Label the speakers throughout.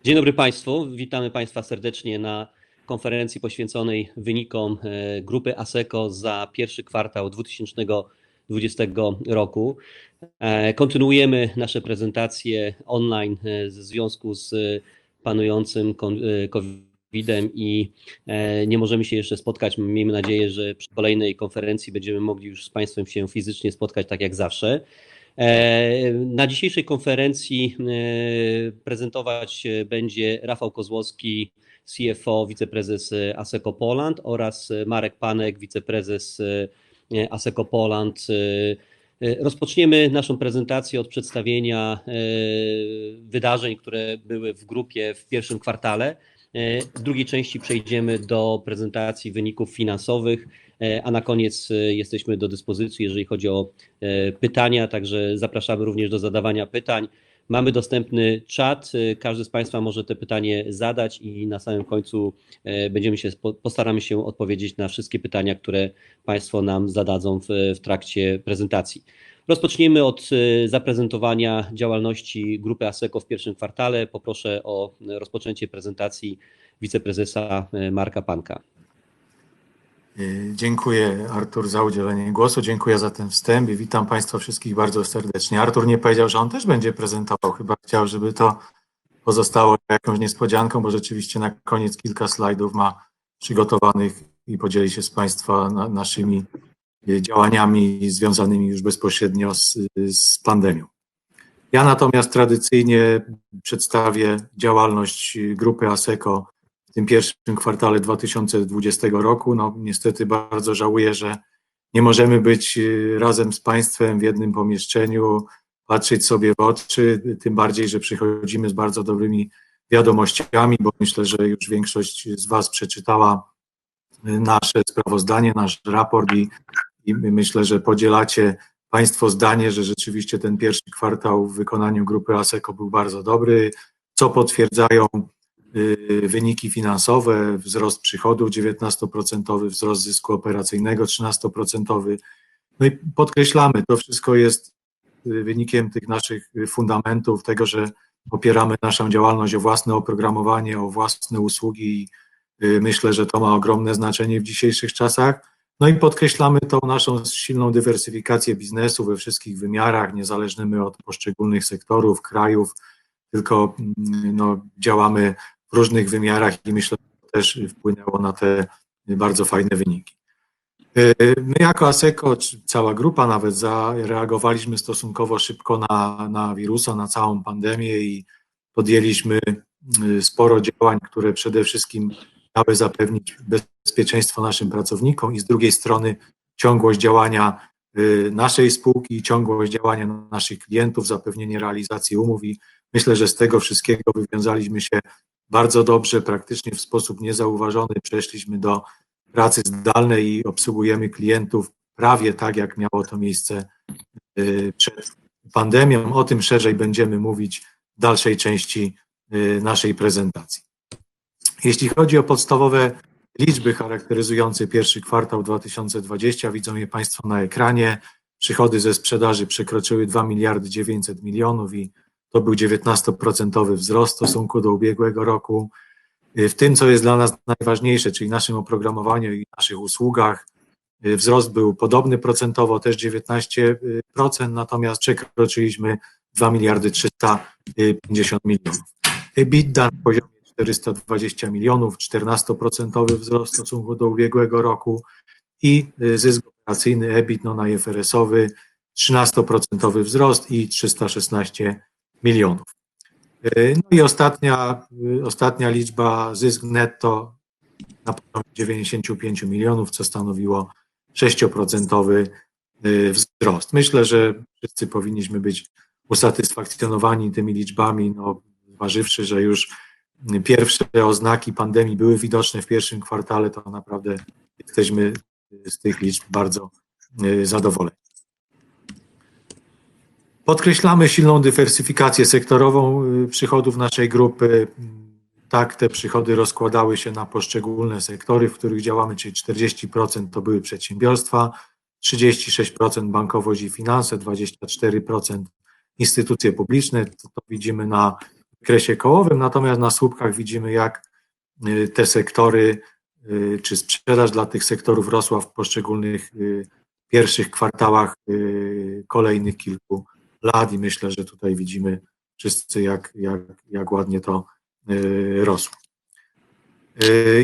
Speaker 1: Dzień dobry Państwu, witamy Państwa serdecznie na konferencji poświęconej wynikom grupy ASECO za pierwszy kwartał 2020 roku. Kontynuujemy nasze prezentacje online w związku z panującym COVID-em i nie możemy się jeszcze spotkać. Miejmy nadzieję, że przy kolejnej konferencji będziemy mogli już z Państwem się fizycznie spotkać tak jak zawsze. Na dzisiejszej konferencji prezentować będzie Rafał Kozłowski, CFO, wiceprezes ASECO Poland oraz Marek Panek, wiceprezes ASECO Poland. Rozpoczniemy naszą prezentację od przedstawienia wydarzeń, które były w grupie w pierwszym kwartale. W drugiej części przejdziemy do prezentacji wyników finansowych, a na koniec jesteśmy do dyspozycji, jeżeli chodzi o pytania, także zapraszamy również do zadawania pytań. Mamy dostępny czat, każdy z Państwa może te pytanie zadać i na samym końcu postaramy się odpowiedzieć na wszystkie pytania, które Państwo nam zadadzą w trakcie prezentacji. Rozpocznijmy od zaprezentowania działalności grupy ASECO w pierwszym kwartale. Poproszę o rozpoczęcie prezentacji wiceprezesa Marka Panka.
Speaker 2: Dziękuję, Artur, za udzielenie głosu. Dziękuję za ten wstęp i witam Państwa wszystkich bardzo serdecznie. Artur nie powiedział, że on też będzie prezentował. Chyba chciał, żeby to pozostało jakąś niespodzianką, bo rzeczywiście na koniec kilka slajdów ma przygotowanych i podzieli się z Państwa naszymi działaniami związanymi już bezpośrednio z pandemią. Ja natomiast tradycyjnie przedstawię działalność grupy ASECO w tym pierwszym kwartale 2020 roku. No, niestety bardzo żałuję, że nie możemy być razem z Państwem w jednym pomieszczeniu, patrzeć sobie w oczy, tym bardziej, że przychodzimy z bardzo dobrymi wiadomościami, bo myślę, że już większość z Was przeczytała nasze sprawozdanie, nasz raport i myślę, że podzielacie Państwo zdanie, że rzeczywiście ten pierwszy kwartał w wykonaniu grupy ASECO był bardzo dobry, co potwierdzają wyniki finansowe, wzrost przychodów 19%, wzrost zysku operacyjnego 13%. No i podkreślamy, to wszystko jest wynikiem tych naszych fundamentów, tego, że opieramy naszą działalność o własne oprogramowanie, o własne usługi i myślę, że to ma ogromne znaczenie w dzisiejszych czasach. No i podkreślamy tą naszą silną dywersyfikację biznesu we wszystkich wymiarach, nie zależnymi od poszczególnych sektorów, krajów, tylko działamy w różnych wymiarach i myślę, że to też wpłynęło na te bardzo fajne wyniki. My jako ASECO, czy cała grupa nawet, zareagowaliśmy stosunkowo szybko na wirusa, na całą pandemię i podjęliśmy sporo działań, które przede wszystkim miały zapewnić bezpieczeństwo naszym pracownikom i z drugiej strony ciągłość działania naszej spółki, ciągłość działania naszych klientów, zapewnienie realizacji umów i myślę, że z tego wszystkiego wywiązaliśmy się bardzo dobrze, praktycznie w sposób niezauważony przeszliśmy do pracy zdalnej i obsługujemy klientów prawie tak, jak miało to miejsce przed pandemią. O tym szerzej będziemy mówić w dalszej części naszej prezentacji. Jeśli chodzi o podstawowe liczby charakteryzujące pierwszy kwartał 2020, widzą je Państwo na ekranie. Przychody ze sprzedaży przekroczyły 2 miliardy 900 milionów i to był 19% wzrost w stosunku do ubiegłego roku. W tym, co jest dla nas najważniejsze, czyli naszym oprogramowaniu i naszych usługach, wzrost był podobny procentowo, też 19%, natomiast przekroczyliśmy 2 miliardy 350 milionów. EBITDA na poziomie 420 milionów, 14% wzrost w stosunku do ubiegłego roku i zysk operacyjny EBIT non-IFRS-owy 13% wzrost i 316 milionów. No i ostatnia liczba, zysk netto na poziomie 95 milionów, co stanowiło 6% wzrost. Myślę, że wszyscy powinniśmy być usatysfakcjonowani tymi liczbami, zważywszy, że już pierwsze oznaki pandemii były widoczne w pierwszym kwartale, to naprawdę jesteśmy z tych liczb bardzo zadowoleni. Podkreślamy silną dywersyfikację sektorową przychodów naszej grupy. Tak, te przychody rozkładały się na poszczególne sektory, w których działamy, czyli 40% to były przedsiębiorstwa, 36% bankowość i finanse, 24% instytucje publiczne. To widzimy na wykresie kołowym, natomiast na słupkach widzimy, jak te sektory, czy sprzedaż dla tych sektorów rosła w poszczególnych pierwszych kwartałach kolejnych kilku lat i myślę, że tutaj widzimy wszyscy, jak ładnie to rosło.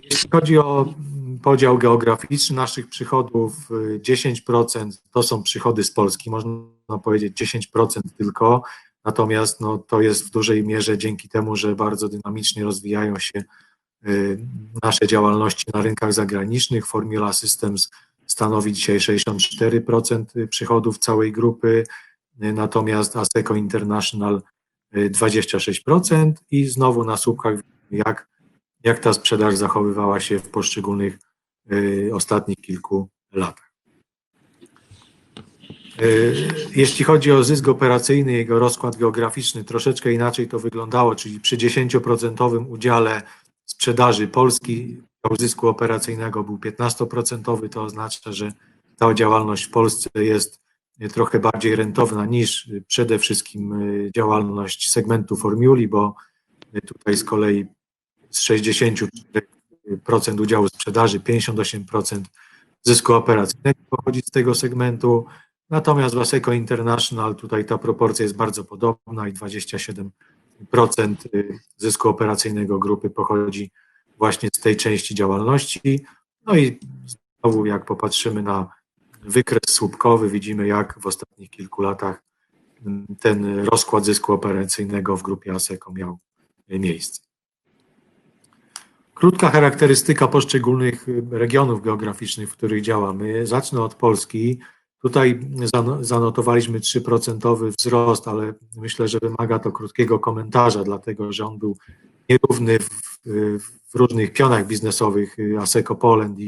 Speaker 2: Jeśli chodzi o podział geograficzny naszych przychodów, 10% to są przychody z Polski, można powiedzieć 10% tylko, natomiast no, to jest w dużej mierze dzięki temu, że bardzo dynamicznie rozwijają się nasze działalności na rynkach zagranicznych. Formula Systems stanowi dzisiaj 64% przychodów całej grupy, natomiast ASECO International 26% i znowu na słupkach jak ta sprzedaż zachowywała się w poszczególnych ostatnich kilku latach. Jeśli chodzi o zysk operacyjny, jego rozkład geograficzny, troszeczkę inaczej to wyglądało, czyli przy 10% udziale sprzedaży Polski zysku operacyjnego był 15%, to oznacza, że ta działalność w Polsce jest trochę bardziej rentowna niż przede wszystkim działalność segmentu Formuli, bo tutaj z kolei z 64% udziału sprzedaży 58% zysku operacyjnego pochodzi z tego segmentu, natomiast w ASECO International tutaj ta proporcja jest bardzo podobna i 27% zysku operacyjnego grupy pochodzi właśnie z tej części działalności. No i znowu jak popatrzymy na wykres słupkowy, widzimy jak w ostatnich kilku latach ten rozkład zysku operacyjnego w grupie ASECO miał miejsce. Krótka charakterystyka poszczególnych regionów geograficznych, w których działamy. Zacznę od Polski. Tutaj zanotowaliśmy 3% wzrost, ale myślę, że wymaga to krótkiego komentarza, dlatego że on był nierówny w różnych pionach biznesowych ASECO Poland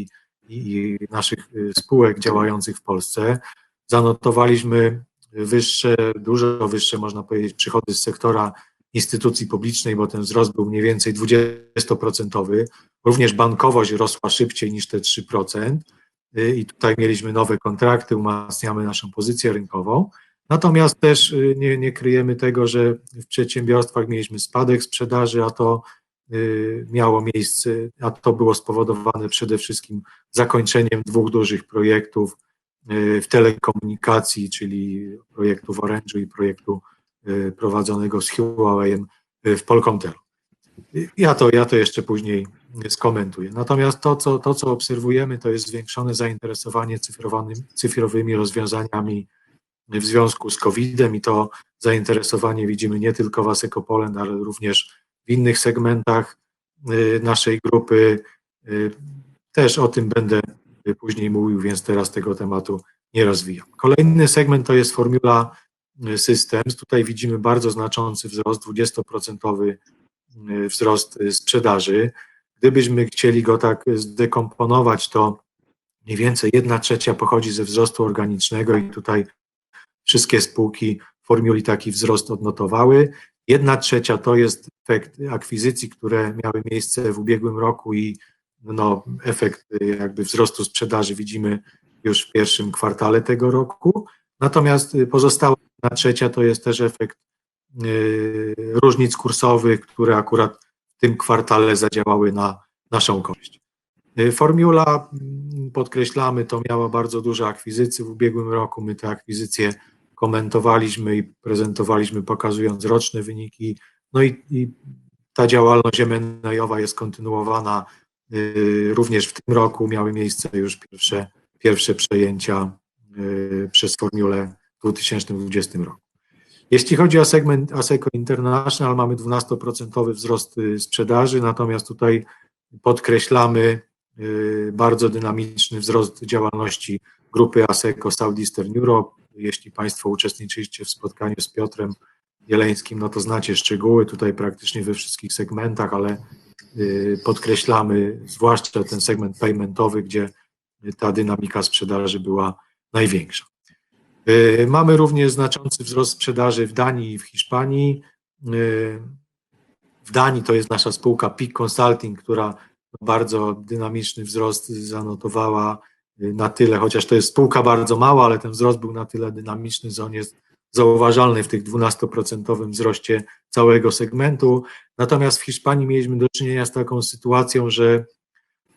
Speaker 2: i naszych spółek działających w Polsce. Zanotowaliśmy wyższe, dużo wyższe, można powiedzieć, przychody z sektora instytucji publicznej, bo ten wzrost był mniej więcej 20%. Również bankowość rosła szybciej niż te 3%. I tutaj mieliśmy nowe kontrakty, umacniamy naszą pozycję rynkową. Natomiast też nie kryjemy tego, że w przedsiębiorstwach mieliśmy spadek sprzedaży, a to miało miejsce, a to było spowodowane przede wszystkim zakończeniem dwóch dużych projektów w telekomunikacji, czyli projektu w Orange'u i projektu prowadzonego z Huawei'em w Polkomtelu. Ja to jeszcze później skomentuję. Natomiast to, co obserwujemy, to jest zwiększone zainteresowanie cyfrowymi rozwiązaniami w związku z COVID-em i to zainteresowanie widzimy nie tylko w ASECO Poland, ale również w innych segmentach naszej grupy. Też o tym będę później mówił, więc teraz tego tematu nie rozwijam. Kolejny segment to jest Formula Systems. Tutaj widzimy bardzo znaczący wzrost, 20% wzrost sprzedaży. Gdybyśmy chcieli go tak zdekomponować, to mniej więcej 1/3 pochodzi ze wzrostu organicznego i tutaj wszystkie spółki Formuli taki wzrost odnotowały. 1/3 to jest efekt akwizycji, które miały miejsce w ubiegłym roku i no, efekt jakby wzrostu sprzedaży widzimy już w pierwszym kwartale tego roku. Natomiast pozostała 1/3 to jest też efekt różnic kursowych, które akurat w tym kwartale zadziałały na naszą korzyść. Formula, podkreślamy, to miała bardzo duże akwizycje w ubiegłym roku. My te akwizycje komentowaliśmy i prezentowaliśmy, pokazując roczne wyniki. No i ta działalność M&A-owa jest kontynuowana również w tym roku. Miały miejsce już pierwsze przejęcia przez Formulę w 2020 roku. Jeśli chodzi o segment ASECO International, mamy 12% wzrost sprzedaży, natomiast tutaj podkreślamy bardzo dynamiczny wzrost działalności grupy ASECO Southeastern Europe. Jeśli Państwo uczestniczyliście w spotkaniu z Piotrem Jeleńskim, no to znacie szczegóły tutaj praktycznie we wszystkich segmentach, ale podkreślamy zwłaszcza ten segment paymentowy, gdzie ta dynamika sprzedaży była największa. Mamy również znaczący wzrost sprzedaży w Danii i w Hiszpanii. W Danii to jest nasza spółka Peak Consulting, która bardzo dynamiczny wzrost zanotowała na tyle, chociaż to jest spółka bardzo mała, ale ten wzrost był na tyle dynamiczny, że on jest zauważalny w tych 12% wzroście całego segmentu. Natomiast w Hiszpanii mieliśmy do czynienia z taką sytuacją, że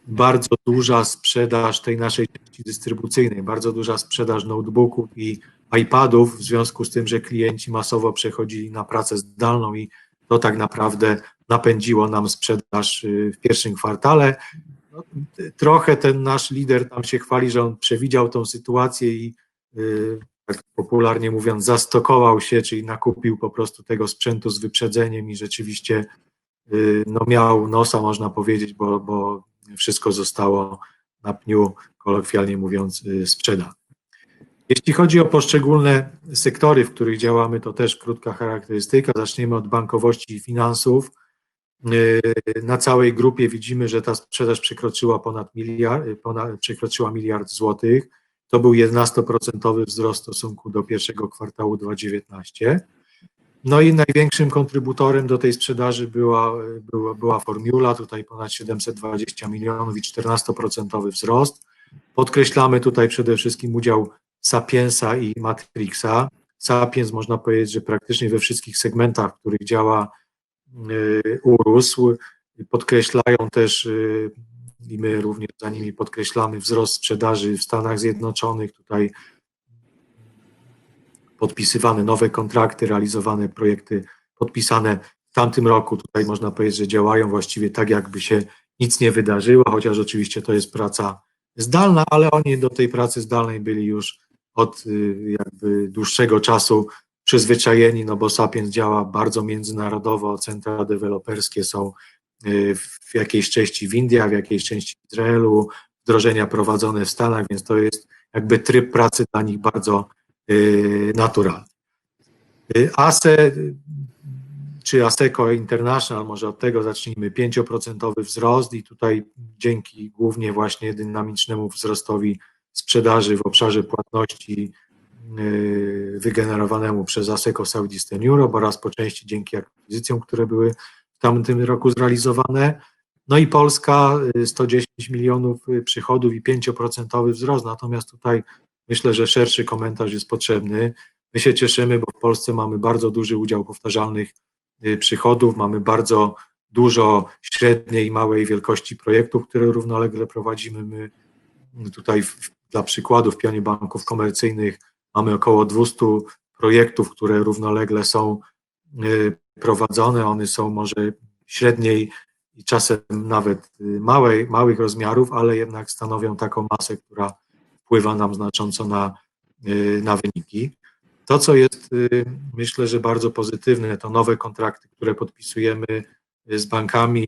Speaker 2: bardzo duża sprzedaż tej naszej części dystrybucyjnej, bardzo duża sprzedaż notebooków i iPadów w związku z tym, że klienci masowo przechodzili na pracę zdalną i to tak naprawdę napędziło nam sprzedaż w pierwszym kwartale. No, trochę ten nasz lider tam się chwali, że on przewidział tą sytuację i tak popularnie mówiąc zastokował się, czyli nakupił po prostu tego sprzętu z wyprzedzeniem i rzeczywiście no, miał nosa, można powiedzieć, bo wszystko zostało na pniu, kolokwialnie mówiąc, sprzedane. Jeśli chodzi o poszczególne sektory, w których działamy, to też krótka charakterystyka. Zaczniemy od bankowości i finansów. Na całej grupie widzimy, że ta sprzedaż przekroczyła przekroczyła miliard złotych. To był 11% wzrost w stosunku do pierwszego kwartału 2019. No i największym kontrybutorem do tej sprzedaży była Formula, tutaj ponad 720 milionów i 14% wzrost. Podkreślamy tutaj przede wszystkim udział Sapiensa i Matrixa. Sapiens, można powiedzieć, że praktycznie we wszystkich segmentach, w których działa, urósł. Podkreślają też, i my również za nimi podkreślamy, wzrost sprzedaży w Stanach Zjednoczonych. Tutaj podpisywane nowe kontrakty, realizowane projekty podpisane w tamtym roku. Tutaj można powiedzieć, że działają właściwie tak, jakby się nic nie wydarzyło, chociaż oczywiście to jest praca zdalna, ale oni do tej pracy zdalnej byli już od jakby dłuższego czasu przyzwyczajeni, no bo Sapiens działa bardzo międzynarodowo, centra deweloperskie są w jakiejś części w Indiach, w jakiejś części w Izraelu, wdrożenia prowadzone w Stanach, więc to jest jakby tryb pracy dla nich bardzo naturalny. ASE, czy ASECO International, może od tego zacznijmy, 5% wzrost i tutaj dzięki głównie właśnie dynamicznemu wzrostowi sprzedaży w obszarze płatności wygenerowanemu przez ASECO South Eastern Europe oraz po części dzięki akwizycjom, które były w tamtym roku zrealizowane. No i Polska 110 milionów przychodów i 5% wzrost, natomiast tutaj myślę, że szerszy komentarz jest potrzebny. My się cieszymy, bo w Polsce mamy bardzo duży udział powtarzalnych przychodów, mamy bardzo dużo średniej i małej wielkości projektów, które równolegle prowadzimy. My tutaj dla przykładu w pionie banków komercyjnych mamy około 200 projektów, które równolegle są prowadzone. One są może średniej i czasem nawet małych rozmiarów, ale jednak stanowią taką masę, która wpływa nam znacząco na wyniki. To, co jest, myślę, że bardzo pozytywne, to nowe kontrakty, które podpisujemy z bankami.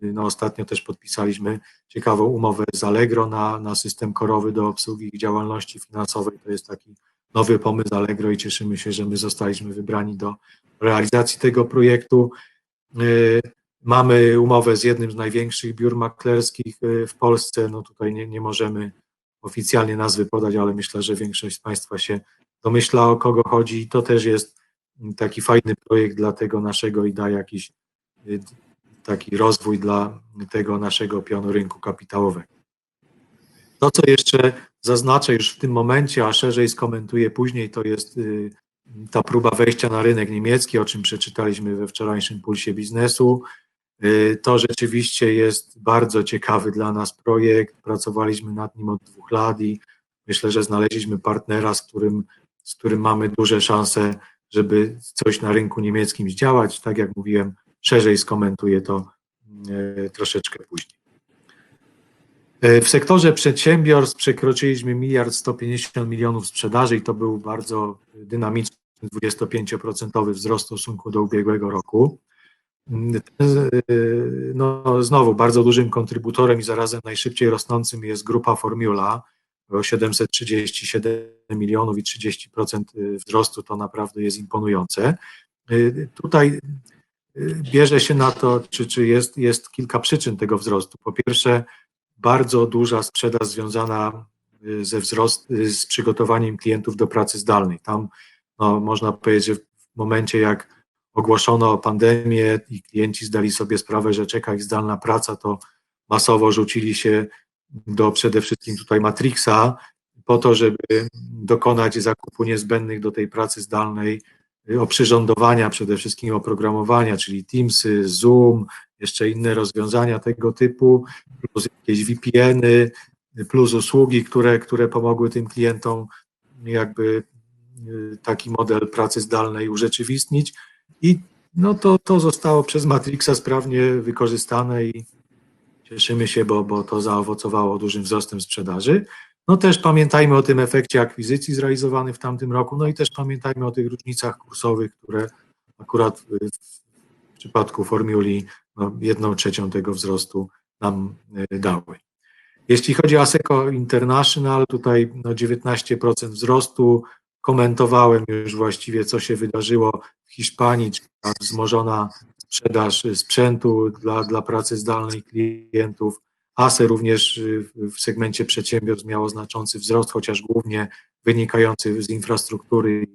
Speaker 2: No, ostatnio też podpisaliśmy ciekawą umowę z Allegro na system korowy do obsługi ich działalności finansowej. To jest taki nowy pomysł Allegro i cieszymy się, że my zostaliśmy wybrani do realizacji tego projektu. Mamy umowę z jednym z największych biur maklerskich w Polsce. No tutaj nie możemy oficjalnie nazwy podać, ale myślę, że większość z Państwa się domyśla, o kogo chodzi. To też jest taki fajny projekt dla tego naszego i da jakiś taki rozwój dla tego naszego pionu rynku kapitałowego. To, co jeszcze zaznaczę już w tym momencie, a szerzej skomentuję później, to jest ta próba wejścia na rynek niemiecki, o czym przeczytaliśmy we wczorajszym Pulsie Biznesu. To rzeczywiście jest bardzo ciekawy dla nas projekt. Pracowaliśmy nad nim od 2 lat i myślę, że znaleźliśmy partnera, z którym mamy duże szanse, żeby coś na rynku niemieckim zdziałać. Tak jak mówiłem, szerzej skomentuję to troszeczkę później. W sektorze przedsiębiorstw przekroczyliśmy 1,150 milionów sprzedaży i to był bardzo dynamiczny 25% wzrost w stosunku do ubiegłego roku. No, znowu bardzo dużym kontrybutorem i zarazem najszybciej rosnącym jest grupa Formula, o 737 milionów i 30% wzrostu, to naprawdę jest imponujące. Tutaj bierze się na to, czy jest kilka przyczyn tego wzrostu. Po pierwsze, bardzo duża sprzedaż związana z przygotowaniem klientów do pracy zdalnej. Tam no, można powiedzieć, że w momencie jak ogłoszono pandemię i klienci zdali sobie sprawę, że czeka ich zdalna praca, to masowo rzucili się do przede wszystkim tutaj Matrixa po to, żeby dokonać zakupu niezbędnych do tej pracy zdalnej oprzyrządowania, przede wszystkim oprogramowania, czyli Teamsy, Zoom, jeszcze inne rozwiązania tego typu, plus jakieś VPN-y, plus usługi, które pomogły tym klientom jakby taki model pracy zdalnej urzeczywistnić i no to zostało przez Matrixa sprawnie wykorzystane i cieszymy się, bo to zaowocowało dużym wzrostem sprzedaży. No też pamiętajmy o tym efekcie akwizycji zrealizowanych w tamtym roku, no i też pamiętajmy o tych różnicach kursowych, które akurat w przypadku Formuli no, 1/3 tego wzrostu nam dały. Jeśli chodzi o ASECO International, tutaj no 19% wzrostu. Komentowałem już właściwie, co się wydarzyło w Hiszpanii, czyli ta wzmożona sprzedaż sprzętu dla pracy zdalnej klientów. ASE również w segmencie przedsiębiorstw miało znaczący wzrost, chociaż głównie wynikający z infrastruktury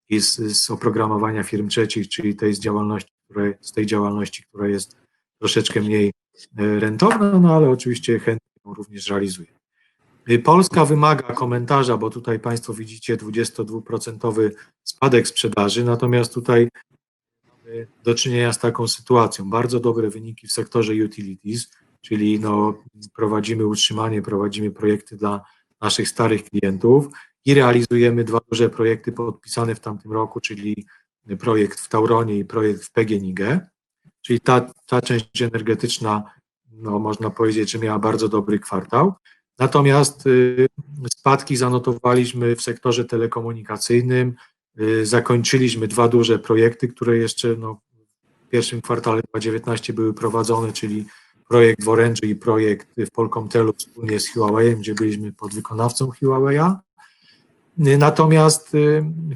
Speaker 2: i z oprogramowania firm trzecich, czyli z tej działalności, która jest troszeczkę mniej rentowna, no ale oczywiście chętnie ją również realizuje. Polska wymaga komentarza, bo tutaj Państwo widzicie 22% spadek sprzedaży, natomiast tutaj mamy do czynienia z taką sytuacją. Bardzo dobre wyniki w sektorze utilities, czyli no, prowadzimy projekty dla naszych starych klientów i realizujemy 2 duże projekty podpisane w tamtym roku, czyli projekt w Tauronie i projekt w PGNiG. Czyli ta część energetyczna, no można powiedzieć, że miała bardzo dobry kwartał. Natomiast spadki zanotowaliśmy w sektorze telekomunikacyjnym. Zakończyliśmy 2 duże projekty, które jeszcze no, w pierwszym kwartale 2019 były prowadzone, czyli projekt w Orange i projekt w Polkomtelu wspólnie z Huawei'em, gdzie byliśmy podwykonawcą Huawei'a. Natomiast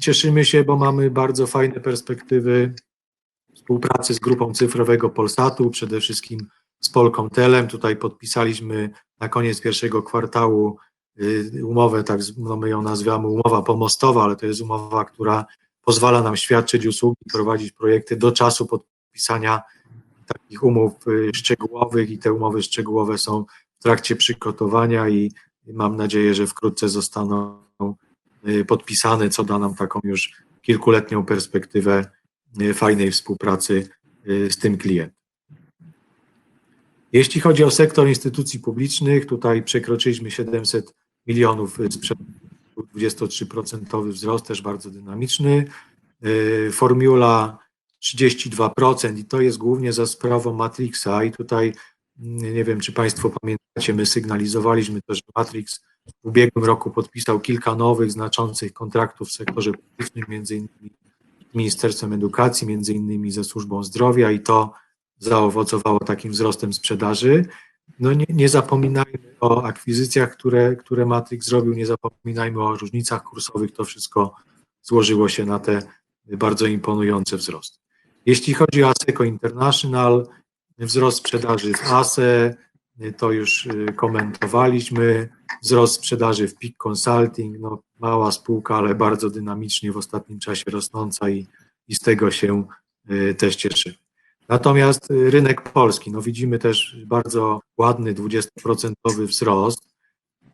Speaker 2: cieszymy się, bo mamy bardzo fajne perspektywy współpracy z grupą cyfrowego Polsatu, przede wszystkim z Polkomtelem. Tutaj podpisaliśmy na koniec pierwszego kwartału umowę, tak no my ją nazywamy umowa pomostowa, ale to jest umowa, która pozwala nam świadczyć usługi, prowadzić projekty do czasu podpisania takich umów szczegółowych i te umowy szczegółowe są w trakcie przygotowania i mam nadzieję, że wkrótce zostaną podpisane, co da nam taką już kilkuletnią perspektywę fajnej współpracy z tym klientem. Jeśli chodzi o sektor instytucji publicznych, tutaj przekroczyliśmy 700 milionów sprzedaży, 23% wzrost, też bardzo dynamiczny. Formula 32% i to jest głównie za sprawą Matrixa i tutaj nie wiem, czy Państwo pamiętacie, my sygnalizowaliśmy też, że Matrix w ubiegłym roku podpisał kilka nowych, znaczących kontraktów w sektorze publicznym, między innymi z Ministerstwem Edukacji, między innymi ze Służbą Zdrowia i to zaowocowało takim wzrostem sprzedaży. No nie zapominajmy o akwizycjach, które Matrix zrobił, nie zapominajmy o różnicach kursowych, to wszystko złożyło się na te bardzo imponujące wzrosty. Jeśli chodzi o ASECO International, wzrost sprzedaży w ASE, to już komentowaliśmy, wzrost sprzedaży w Peak Consulting, no mała spółka, ale bardzo dynamicznie w ostatnim czasie rosnąca i z tego się też cieszymy. Natomiast rynek polski, no widzimy też bardzo ładny 20% wzrost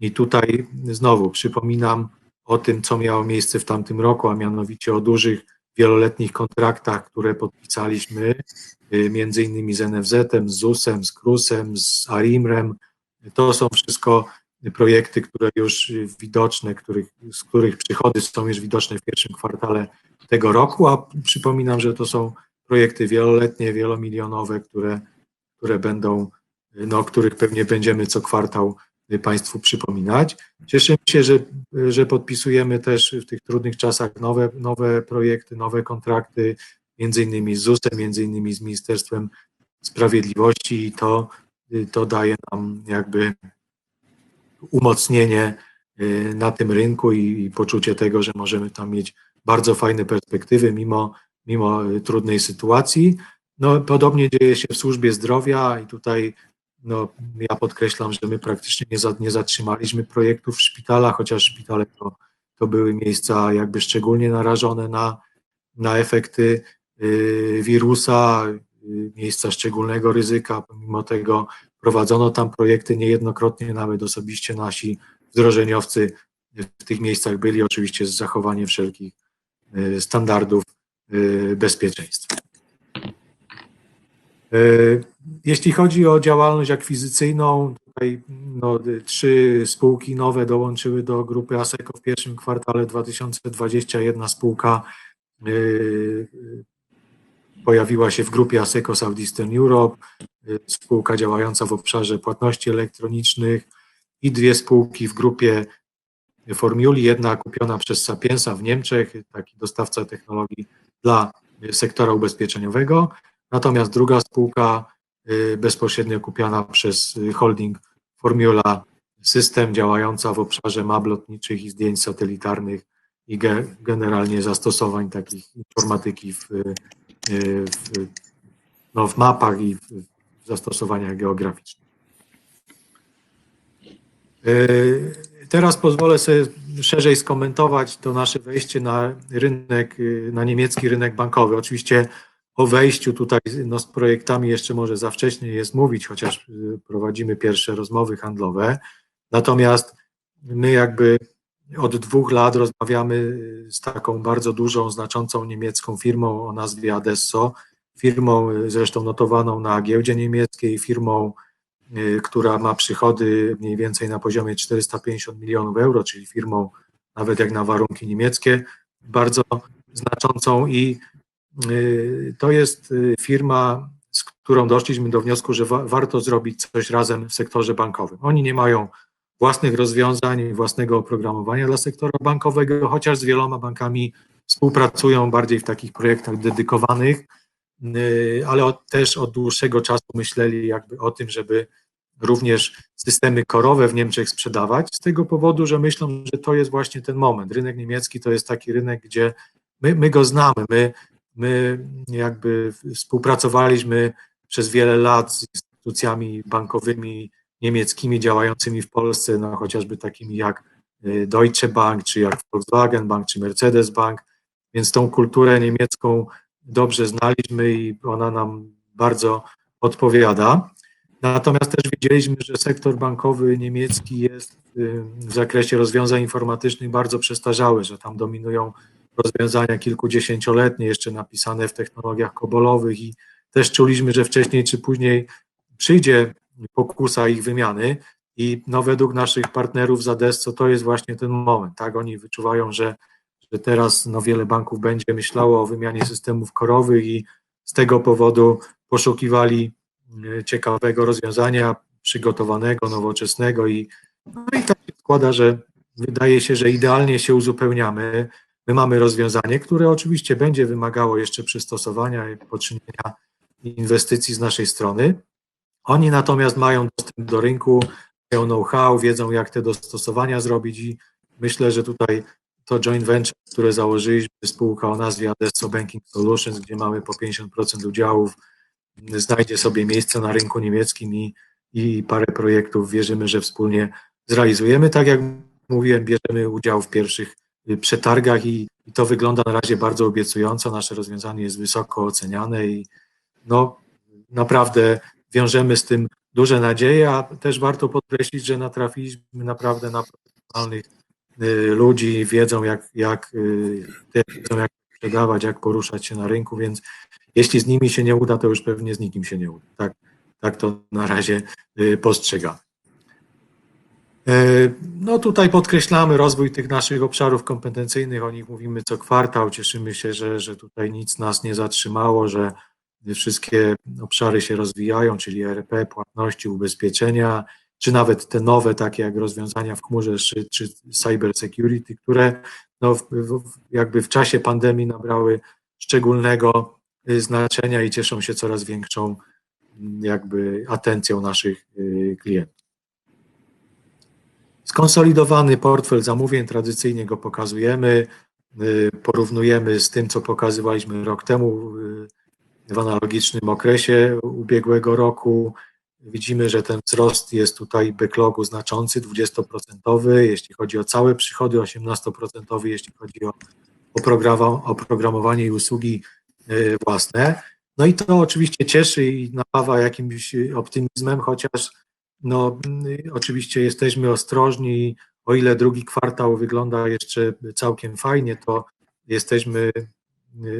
Speaker 2: i tutaj znowu przypominam o tym, co miało miejsce w tamtym roku, a mianowicie o dużych wieloletnich kontraktach, które podpisaliśmy, między innymi z NFZ-em, z ZUS-em, z KRUS-em, z ARIMR-em. To są wszystko projekty, które już widoczne, z których przychody są już widoczne w pierwszym kwartale tego roku, a przypominam, że to są projekty wieloletnie, wielomilionowe, które będą, no, o których pewnie będziemy co kwartał Państwu przypominać. Cieszymy się, że podpisujemy też w tych trudnych czasach nowe projekty, nowe kontrakty, między innymi z ZUS-em, między innymi z Ministerstwem Sprawiedliwości i to daje nam jakby umocnienie na tym rynku i poczucie tego, że możemy tam mieć bardzo fajne perspektywy mimo trudnej sytuacji. No, podobnie dzieje się w służbie zdrowia i tutaj no, ja podkreślam, że my praktycznie nie zatrzymaliśmy projektów w szpitalach, chociaż szpitale to były miejsca jakby szczególnie narażone na efekty wirusa, miejsca szczególnego ryzyka. Pomimo tego prowadzono tam projekty niejednokrotnie, nawet osobiście nasi wdrożeniowcy w tych miejscach byli, oczywiście z zachowaniem wszelkich standardów bezpieczeństwa. Jeśli chodzi o działalność akwizycyjną, tutaj 3 spółki nowe dołączyły do grupy ASECO w pierwszym kwartale 2021. Spółka pojawiła się w grupie ASECO Southeastern Europe, spółka działająca w obszarze płatności elektronicznych i 2 spółki w grupie Formuli, jedna kupiona przez Sapiensa w Niemczech, taki dostawca technologii dla sektora ubezpieczeniowego, natomiast druga spółka bezpośrednio kupiona przez holding Formula System, działająca w obszarze map lotniczych i zdjęć satelitarnych i generalnie zastosowań takich informatyki w mapach i w zastosowaniach geograficznych. Teraz pozwolę sobie szerzej skomentować to nasze wejście na rynek, na niemiecki rynek bankowy. Oczywiście o wejściu tutaj z projektami jeszcze może za wcześnie jest mówić, chociaż prowadzimy pierwsze rozmowy handlowe. Natomiast my jakby od 2 lat rozmawiamy z taką bardzo dużą, znaczącą niemiecką firmą o nazwie Adesso, firmą zresztą notowaną na giełdzie niemieckiej, firmą, która ma przychody mniej więcej na poziomie 450 milionów euro, czyli firmą nawet jak na warunki niemieckie, bardzo znaczącą i to jest firma, z którą doszliśmy do wniosku, że warto zrobić coś razem w sektorze bankowym. Oni nie mają własnych rozwiązań, własnego oprogramowania dla sektora bankowego, chociaż z wieloma bankami współpracują bardziej w takich projektach dedykowanych, ale też od dłuższego czasu myśleli jakby o tym, żeby również systemy korowe w Niemczech sprzedawać, z tego powodu, że myślą, że to jest właśnie ten moment. Rynek niemiecki to jest taki rynek, gdzie my go znamy, my jakby współpracowaliśmy przez wiele lat z instytucjami bankowymi niemieckimi działającymi w Polsce, no chociażby takimi jak Deutsche Bank, czy jak Volkswagen Bank, czy Mercedes Bank, więc tą kulturę niemiecką dobrze znaliśmy i ona nam bardzo odpowiada. Natomiast też wiedzieliśmy, że sektor bankowy niemiecki jest w zakresie rozwiązań informatycznych bardzo przestarzały, że tam dominują rozwiązania kilkudziesięcioletnie, jeszcze napisane w technologiach kobolowych i też czuliśmy, że wcześniej czy później przyjdzie pokusa ich wymiany i według naszych partnerów z Adesso to jest właśnie ten moment, tak? Oni wyczuwają, że teraz wiele banków będzie myślało o wymianie systemów korowych i z tego powodu poszukiwali ciekawego rozwiązania, przygotowanego, nowoczesnego i tak się składa, że wydaje się, że idealnie się uzupełniamy. My mamy rozwiązanie, które oczywiście będzie wymagało jeszcze przystosowania i poczynienia inwestycji z naszej strony. Oni natomiast mają dostęp do rynku, mają know-how, wiedzą jak te dostosowania zrobić i myślę, że tutaj to joint venture, które założyliśmy, spółka o nazwie Adesso Banking Solutions, gdzie mamy po 50% udziałów, znajdzie sobie miejsce na rynku niemieckim i parę projektów wierzymy, że wspólnie zrealizujemy. Tak jak mówiłem, bierzemy udział w pierwszych przetargach i to wygląda na razie bardzo obiecująco. Nasze rozwiązanie jest wysoko oceniane i naprawdę wiążemy z tym duże nadzieje, a też warto podkreślić, że natrafiliśmy naprawdę na profesjonalnych ludzi, wiedzą jak sprzedawać, jak poruszać się na rynku, więc jeśli z nimi się nie uda, to już pewnie z nikim się nie uda. Tak to na razie postrzegam. Tutaj podkreślamy rozwój tych naszych obszarów kompetencyjnych, o nich mówimy co kwartał, cieszymy się, że tutaj nic nas nie zatrzymało, że wszystkie obszary się rozwijają, czyli ERP, płatności, ubezpieczenia, czy nawet te nowe, takie jak rozwiązania w chmurze, czy cyber security, które jakby w czasie pandemii nabrały szczególnego znaczenia i cieszą się coraz większą jakby atencją naszych klientów. Skonsolidowany portfel zamówień, tradycyjnie go pokazujemy, porównujemy z tym, co pokazywaliśmy rok temu w analogicznym okresie ubiegłego roku. Widzimy, że ten wzrost jest tutaj backlogu znaczący, 20%, jeśli chodzi o całe przychody, 18%, jeśli chodzi o oprogramowanie i usługi własne. No i to oczywiście cieszy i napawa jakimś optymizmem, chociaż oczywiście jesteśmy ostrożni. O ile drugi kwartał wygląda jeszcze całkiem fajnie, to jesteśmy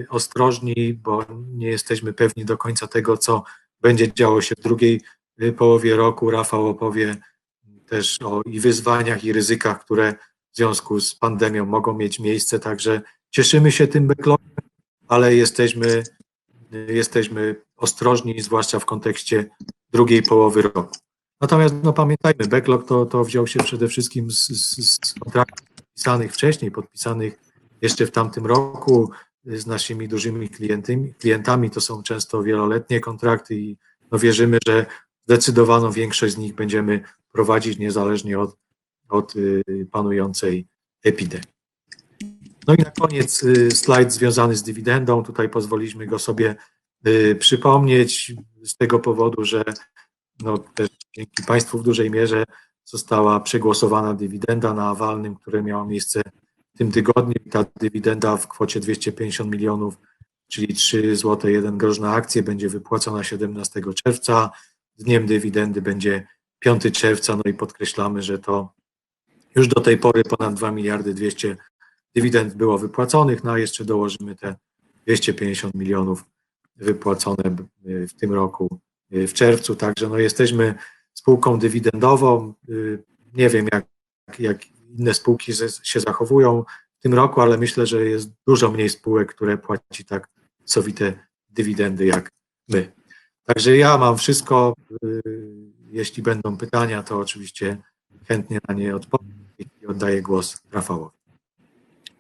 Speaker 2: ostrożni, bo nie jesteśmy pewni do końca tego, co będzie działo się w drugiej połowie roku. Rafał opowie też o i wyzwaniach, i ryzykach, które w związku z pandemią mogą mieć miejsce. Także cieszymy się tym backlogiem, ale jesteśmy ostrożni, zwłaszcza w kontekście drugiej połowy roku. Natomiast pamiętajmy, backlog to wziął się przede wszystkim z kontraktów podpisanych wcześniej, podpisanych jeszcze w tamtym roku z naszymi dużymi klientami. To są często wieloletnie kontrakty i wierzymy, że zdecydowaną większość z nich będziemy prowadzić niezależnie od panującej epidemii. No i na koniec slajd związany z dywidendą. Tutaj pozwoliliśmy go sobie przypomnieć z tego powodu, że też dzięki Państwu w dużej mierze została przegłosowana dywidenda na walnym, które miało miejsce w tym tygodniu. Ta dywidenda w kwocie 250 milionów, czyli 3 zł 1 grosz na akcję, będzie wypłacona 17 czerwca. Dniem dywidendy będzie 5 czerwca. No i podkreślamy, że to już do tej pory ponad 2 miliardy 200 dywidend było wypłaconych, no a jeszcze dołożymy te 250 milionów wypłacone w tym roku w czerwcu, także jesteśmy spółką dywidendową. Nie wiem, jak inne spółki się zachowują w tym roku, ale myślę, że jest dużo mniej spółek, które płaci tak sowite dywidendy jak my. Także ja mam wszystko. Jeśli będą pytania, to oczywiście chętnie na nie odpowiem i oddaję głos Rafałowi.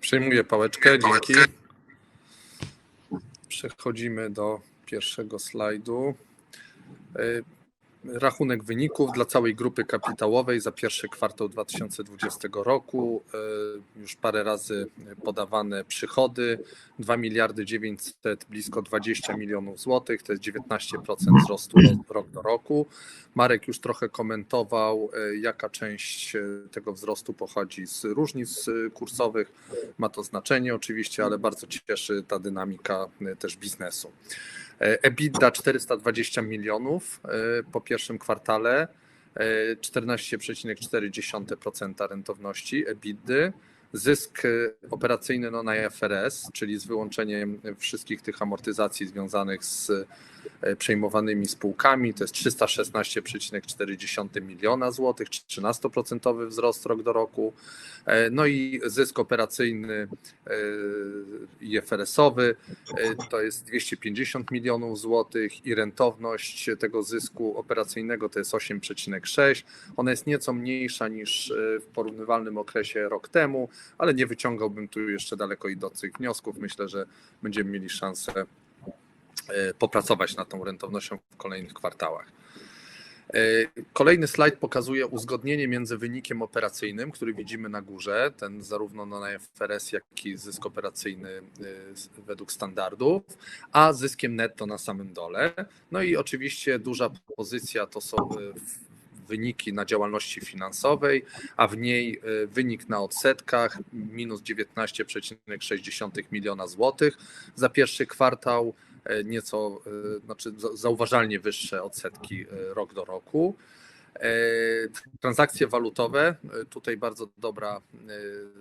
Speaker 3: Przejmuję pałeczkę, dzięki. Przechodzimy do pierwszego slajdu. Rachunek wyników dla całej grupy kapitałowej za pierwszy kwartał 2020 roku. Już parę razy podawane przychody. 2 miliardy 900, blisko 20 milionów złotych. To jest 19% wzrostu rok do roku. Marek już trochę komentował, jaka część tego wzrostu pochodzi z różnic kursowych. Ma to znaczenie oczywiście, ale bardzo cieszy ta dynamika też biznesu. EBITDA 420 milionów po pierwszym kwartale, 14,4% rentowności EBITDA. Zysk operacyjny non-IFRS, czyli z wyłączeniem wszystkich tych amortyzacji związanych z przejmowanymi spółkami, to jest 316,4 miliona złotych, 13% wzrost rok do roku. No i zysk operacyjny IFRS-owy to jest 250 milionów złotych i rentowność tego zysku operacyjnego to jest 8,6. Ona jest nieco mniejsza niż w porównywalnym okresie rok temu, ale nie wyciągałbym tu jeszcze daleko idących wniosków. Myślę, że będziemy mieli szansę popracować nad tą rentownością w kolejnych kwartałach. Kolejny slajd pokazuje uzgodnienie między wynikiem operacyjnym, który widzimy na górze, ten zarówno na IFRS, jak i zysk operacyjny według standardów, a zyskiem netto na samym dole. No i oczywiście duża pozycja to są wyniki na działalności finansowej, a w niej wynik na odsetkach minus 19,6 miliona złotych za pierwszy kwartał, nieco, znaczy zauważalnie wyższe odsetki rok do roku. Transakcje walutowe, tutaj bardzo dobra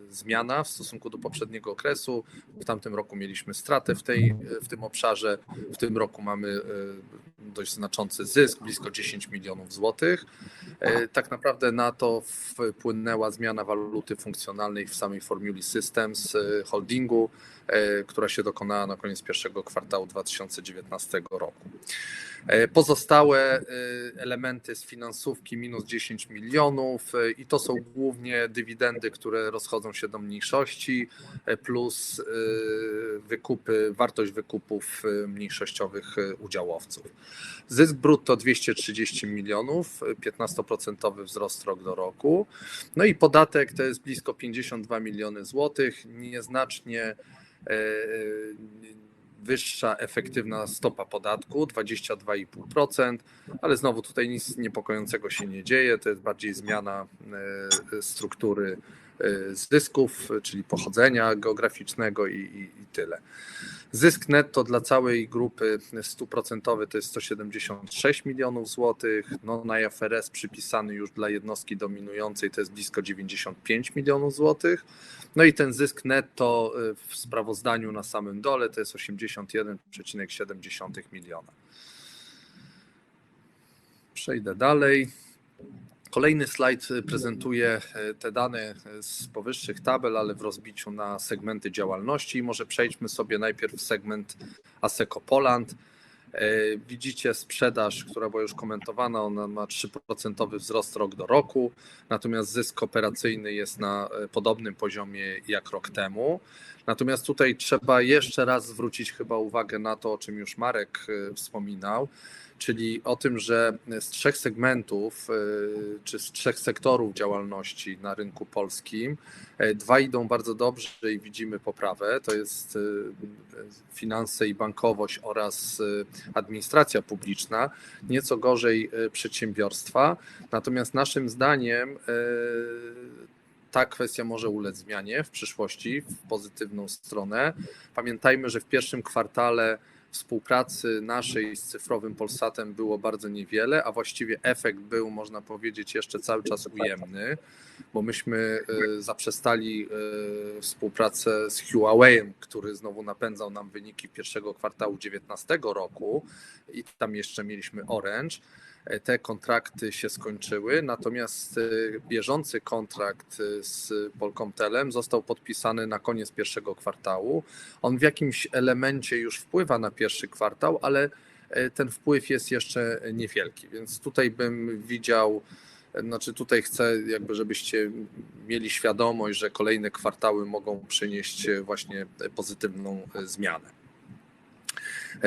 Speaker 3: zmiana w stosunku do poprzedniego okresu. W tamtym roku mieliśmy stratę w tym obszarze, w tym roku mamy dość znaczący zysk, blisko 10 milionów złotych. Tak naprawdę na to wpłynęła zmiana waluty funkcjonalnej w samej Formuli Systems Holdingu, która się dokonała na koniec pierwszego kwartału 2019 roku. Pozostałe elementy z finansówki minus 10 milionów i to są głównie dywidendy, które rozchodzą się do mniejszości plus wykupy, wartość wykupów mniejszościowych udziałowców. Zysk brutto 230 milionów, 15% wzrost rok do roku. No i podatek to jest blisko 52 miliony złotych, nieznacznie wyższa efektywna stopa podatku 22,5%, ale znowu tutaj nic niepokojącego się nie dzieje, to jest bardziej zmiana struktury zysków, czyli pochodzenia geograficznego i tyle. Zysk netto dla całej grupy 100% to jest 176 milionów złotych. No, na IFRS przypisany już dla jednostki dominującej to jest blisko 95 milionów złotych. No i ten zysk netto w sprawozdaniu na samym dole to jest 81,7 miliona. Przejdę dalej. Kolejny slajd prezentuje te dane z powyższych tabel, ale w rozbiciu na segmenty działalności. Może przejdźmy sobie najpierw w segment Asseco Poland. Widzicie sprzedaż, która była już komentowana, ona ma 3% wzrost rok do roku, natomiast zysk operacyjny jest na podobnym poziomie jak rok temu. Natomiast tutaj trzeba jeszcze raz zwrócić chyba uwagę na to, o czym już Marek wspominał, czyli o tym, że z 3 segmentów czy z 3 sektorów działalności na rynku polskim 2 idą bardzo dobrze i widzimy poprawę. To jest finanse i bankowość oraz administracja publiczna, nieco gorzej przedsiębiorstwa. Natomiast naszym zdaniem ta kwestia może ulec zmianie w przyszłości w pozytywną stronę. Pamiętajmy, że w pierwszym kwartale współpracy naszej z cyfrowym Polsatem było bardzo niewiele, a właściwie efekt był, można powiedzieć, jeszcze cały czas ujemny, bo myśmy zaprzestali współpracę z Huawei'em, który znowu napędzał nam wyniki pierwszego kwartału 2019 roku i tam jeszcze mieliśmy Orange. Te kontrakty się skończyły, natomiast bieżący kontrakt z Polkomtelem został podpisany na koniec pierwszego kwartału. On w jakimś elemencie już wpływa na pierwszy kwartał, ale ten wpływ jest jeszcze niewielki, więc tutaj bym widział, znaczy tutaj chcę jakby, żebyście mieli świadomość, że kolejne kwartały mogą przynieść właśnie pozytywną zmianę.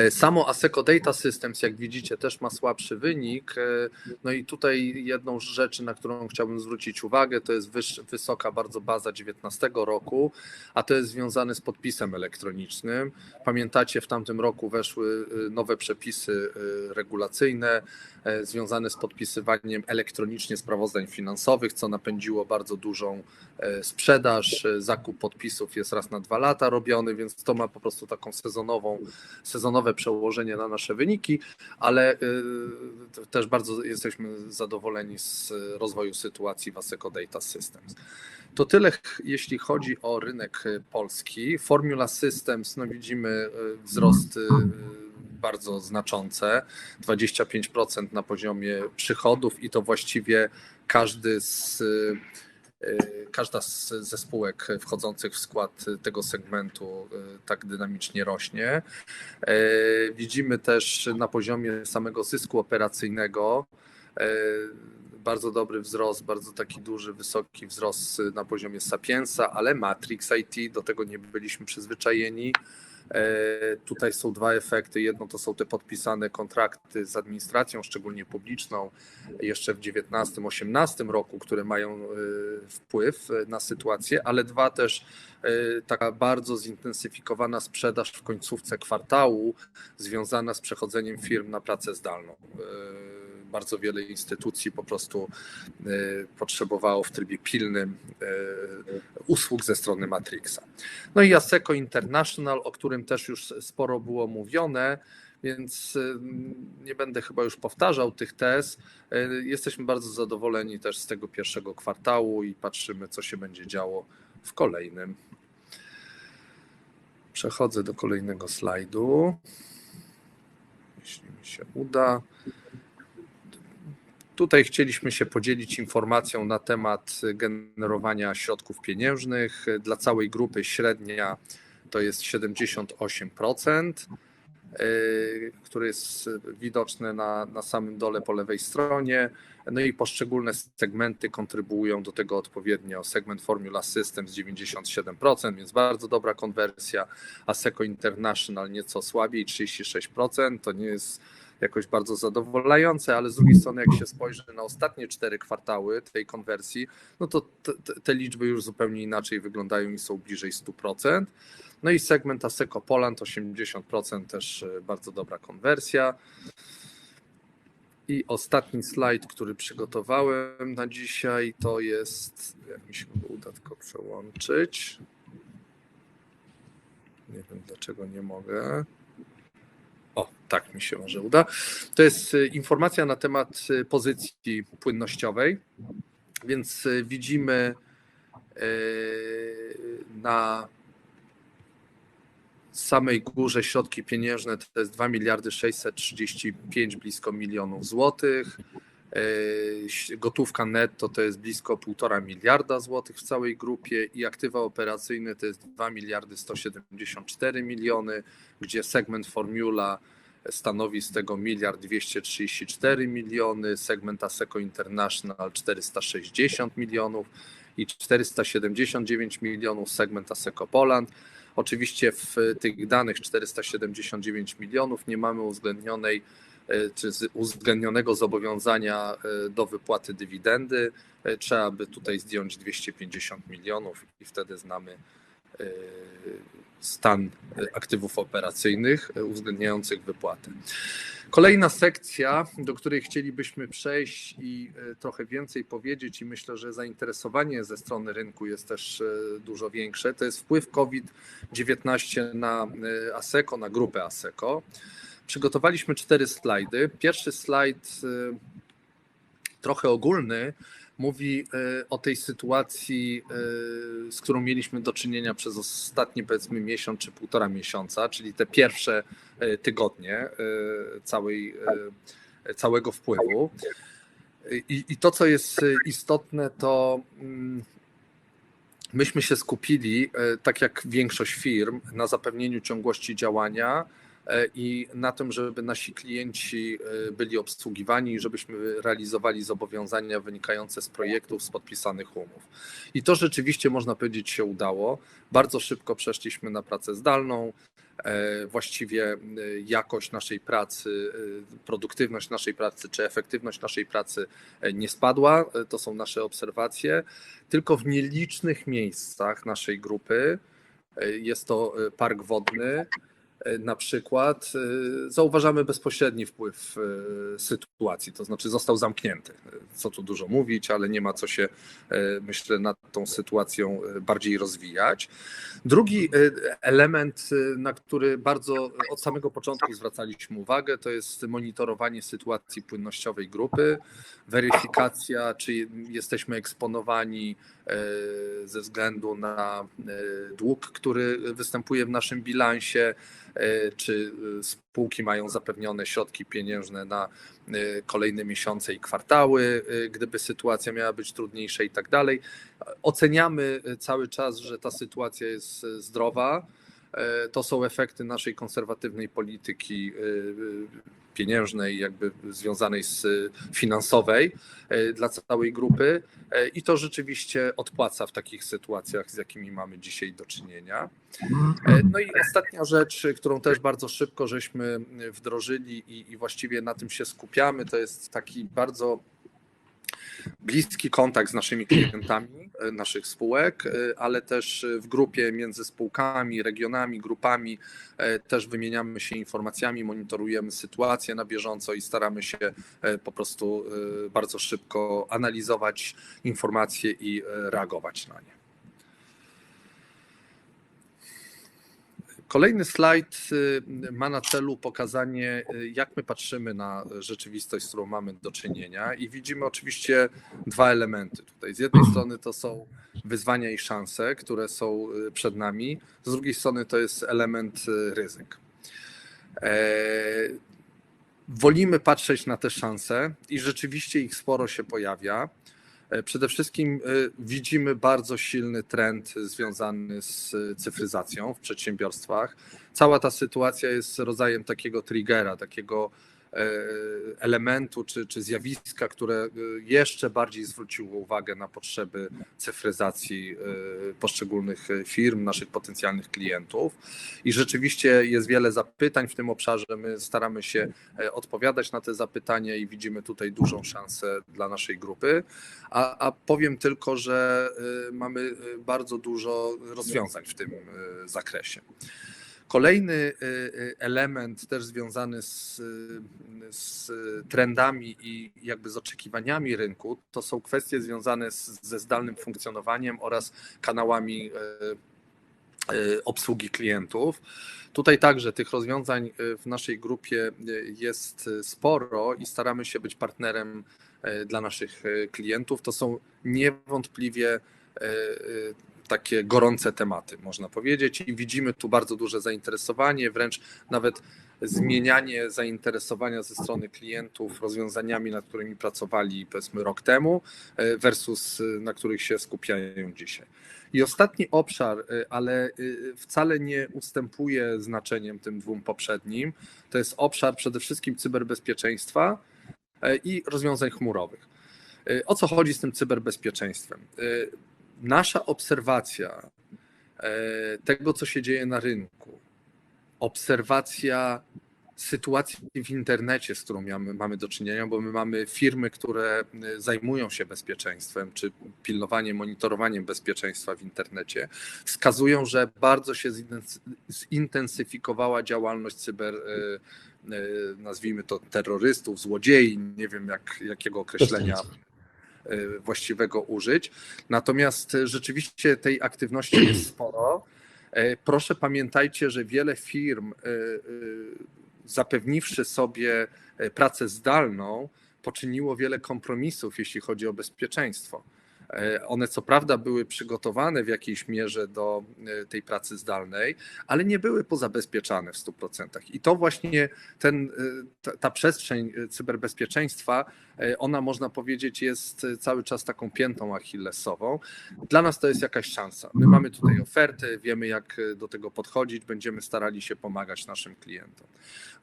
Speaker 3: Samo Asseco Data Systems, jak widzicie, też ma słabszy wynik. No i tutaj jedną z rzeczy, na którą chciałbym zwrócić uwagę, to jest wysoka bardzo baza 2019 roku, a to jest związane z podpisem elektronicznym. Pamiętacie, w tamtym roku weszły nowe przepisy regulacyjne związane z podpisywaniem elektronicznie sprawozdań finansowych, co napędziło bardzo dużą sprzedaż. Zakup podpisów jest raz na 2 lata robiony, więc to ma po prostu taką sezonowe przełożenie na nasze wyniki, ale też bardzo jesteśmy zadowoleni z rozwoju sytuacji w Asseco Data Systems. To tyle, jeśli chodzi o rynek polski. Formula Systems, no widzimy wzrosty bardzo znaczące, 25% na poziomie przychodów i to właściwie każda ze spółek wchodzących w skład tego segmentu tak dynamicznie rośnie. Widzimy też na poziomie samego zysku operacyjnego bardzo dobry wzrost, bardzo taki duży, wysoki wzrost na poziomie Sapiensa, ale Matrix IT, do tego nie byliśmy przyzwyczajeni. Tutaj są 2 efekty. Jedno to są te podpisane kontrakty z administracją, szczególnie publiczną, jeszcze w 2019-2018 roku, które mają wpływ na sytuację, ale 2 też taka bardzo zintensyfikowana sprzedaż w końcówce kwartału związana z przechodzeniem firm na pracę zdalną. Bardzo wiele instytucji po prostu potrzebowało w trybie pilnym usług ze strony Matrixa. No i Asseco International, o którym też już sporo było mówione, więc nie będę chyba już powtarzał tych tez. Jesteśmy bardzo zadowoleni też z tego pierwszego kwartału i patrzymy, co się będzie działo w kolejnym. Przechodzę do kolejnego slajdu, jeśli mi się uda. Tutaj chcieliśmy się podzielić informacją na temat generowania środków pieniężnych. Dla całej grupy średnia to jest 78%, które jest widoczne na samym dole po lewej stronie. No i poszczególne segmenty kontrybuują do tego odpowiednio. Segment Formula Systems 97%, więc bardzo dobra konwersja. Asseco International nieco słabiej, 36%. To nie jest jakoś bardzo zadowalające, ale z drugiej strony jak się spojrzy na ostatnie 4 kwartały tej konwersji, no to te liczby już zupełnie inaczej wyglądają i są bliżej 100%. No i segment Asseco Poland 80%, też bardzo dobra konwersja. I ostatni slajd, który przygotowałem na dzisiaj, to jest, jak mi się uda tylko przełączyć. Nie wiem, dlaczego nie mogę. O, tak mi się może uda. To jest informacja na temat pozycji płynnościowej, więc widzimy na samej górze środki pieniężne to jest 2 miliardy 635 blisko milionów złotych. Gotówka netto to jest blisko 1,5 miliarda złotych w całej grupie i aktywa operacyjne to jest 2 miliardy 174 miliony, gdzie segment Formula stanowi z tego 1 234 miliony, segment Asseco International 460 milionów i 479 milionów segment Asseco Poland. Oczywiście w tych danych 479 milionów nie mamy uwzględnionego zobowiązania do wypłaty dywidendy. Trzeba by tutaj zdjąć 250 milionów i wtedy znamy stan aktywów operacyjnych uwzględniających wypłatę. Kolejna sekcja, do której chcielibyśmy przejść i trochę więcej powiedzieć i myślę, że zainteresowanie ze strony rynku jest też dużo większe, to jest wpływ COVID-19 na Asseco, na grupę Asseco. Przygotowaliśmy 4 slajdy. Pierwszy slajd trochę ogólny mówi o tej sytuacji, z którą mieliśmy do czynienia przez ostatni powiedzmy miesiąc czy 1,5 miesiąca, czyli te pierwsze tygodnie całego wpływu. I to, co jest istotne, to myśmy się skupili, tak jak większość firm, na zapewnieniu ciągłości działania i na tym, żeby nasi klienci byli obsługiwani i żebyśmy realizowali zobowiązania wynikające z projektów, z podpisanych umów. I to rzeczywiście, można powiedzieć, się udało. Bardzo szybko przeszliśmy na pracę zdalną. Właściwie jakość naszej pracy, produktywność naszej pracy czy efektywność naszej pracy nie spadła. To są nasze obserwacje. Tylko w nielicznych miejscach naszej grupy, jest to park wodny, na przykład zauważamy bezpośredni wpływ sytuacji, to znaczy został zamknięty. Co tu dużo mówić, ale nie ma co się, myślę, nad tą sytuacją bardziej rozwijać. Drugi element, na który bardzo od samego początku zwracaliśmy uwagę, to jest monitorowanie sytuacji płynnościowej grupy, weryfikacja, czy jesteśmy eksponowani ze względu na dług, który występuje w naszym bilansie, czy spółki mają zapewnione środki pieniężne na kolejne miesiące i kwartały, gdyby sytuacja miała być trudniejsza i tak dalej. Oceniamy cały czas, że ta sytuacja jest zdrowa. To są efekty naszej konserwatywnej polityki pieniężnej, jakby związanej z finansowej dla całej grupy i to rzeczywiście odpłaca w takich sytuacjach, z jakimi mamy dzisiaj do czynienia. No i ostatnia rzecz, którą też bardzo szybko żeśmy wdrożyli i właściwie na tym się skupiamy, to jest taki bardzo bliski kontakt z naszymi klientami, naszych spółek, ale też w grupie między spółkami, regionami, grupami też wymieniamy się informacjami, monitorujemy sytuację na bieżąco i staramy się po prostu bardzo szybko analizować informacje i reagować na nie. Kolejny slajd ma na celu pokazanie, jak my patrzymy na rzeczywistość, z którą mamy do czynienia i widzimy oczywiście 2 elementy tutaj. Z jednej strony to są wyzwania i szanse, które są przed nami, z drugiej strony to jest element ryzyk. Wolimy patrzeć na te szanse i rzeczywiście ich sporo się pojawia. Przede wszystkim widzimy bardzo silny trend związany z cyfryzacją w przedsiębiorstwach. Cała ta sytuacja jest rodzajem takiego triggera, takiego elementu czy zjawiska, które jeszcze bardziej zwróciło uwagę na potrzeby cyfryzacji poszczególnych firm, naszych potencjalnych klientów. I rzeczywiście jest wiele zapytań w tym obszarze. My staramy się odpowiadać na te zapytania i widzimy tutaj dużą szansę dla naszej grupy. A powiem tylko, że mamy bardzo dużo rozwiązań w tym zakresie. Kolejny element też związany z trendami i jakby z oczekiwaniami rynku, to są kwestie związane ze zdalnym funkcjonowaniem oraz kanałami obsługi klientów. Tutaj także tych rozwiązań w naszej grupie jest sporo i staramy się być partnerem dla naszych klientów. To są niewątpliwie takie gorące tematy, można powiedzieć, i widzimy tu bardzo duże zainteresowanie, wręcz nawet zmienianie zainteresowania ze strony klientów rozwiązaniami, nad którymi pracowali powiedzmy rok temu versus na których się skupiają dzisiaj. I ostatni obszar, ale wcale nie ustępuje znaczeniem tym dwóm poprzednim, to jest obszar przede wszystkim cyberbezpieczeństwa i rozwiązań chmurowych. O co chodzi z tym cyberbezpieczeństwem? Nasza obserwacja tego, co się dzieje na rynku, obserwacja sytuacji w internecie, z którą mamy do czynienia, bo my mamy firmy, które zajmują się bezpieczeństwem, czy pilnowaniem, monitorowaniem bezpieczeństwa w internecie, wskazują, że bardzo się zintensyfikowała działalność nazwijmy to terrorystów, złodziei, nie wiem jakiego określenia właściwego użyć. Natomiast rzeczywiście tej aktywności jest sporo. Proszę pamiętajcie, że wiele firm, zapewniwszy sobie pracę zdalną, poczyniło wiele kompromisów, jeśli chodzi o bezpieczeństwo. One co prawda były przygotowane w jakiejś mierze do tej pracy zdalnej, ale nie były pozabezpieczane w 100%. I to właśnie ta przestrzeń cyberbezpieczeństwa, ona można powiedzieć jest cały czas taką piętą achillesową. Dla nas to jest jakaś szansa. My mamy tutaj oferty, wiemy jak do tego podchodzić, będziemy starali się pomagać naszym klientom.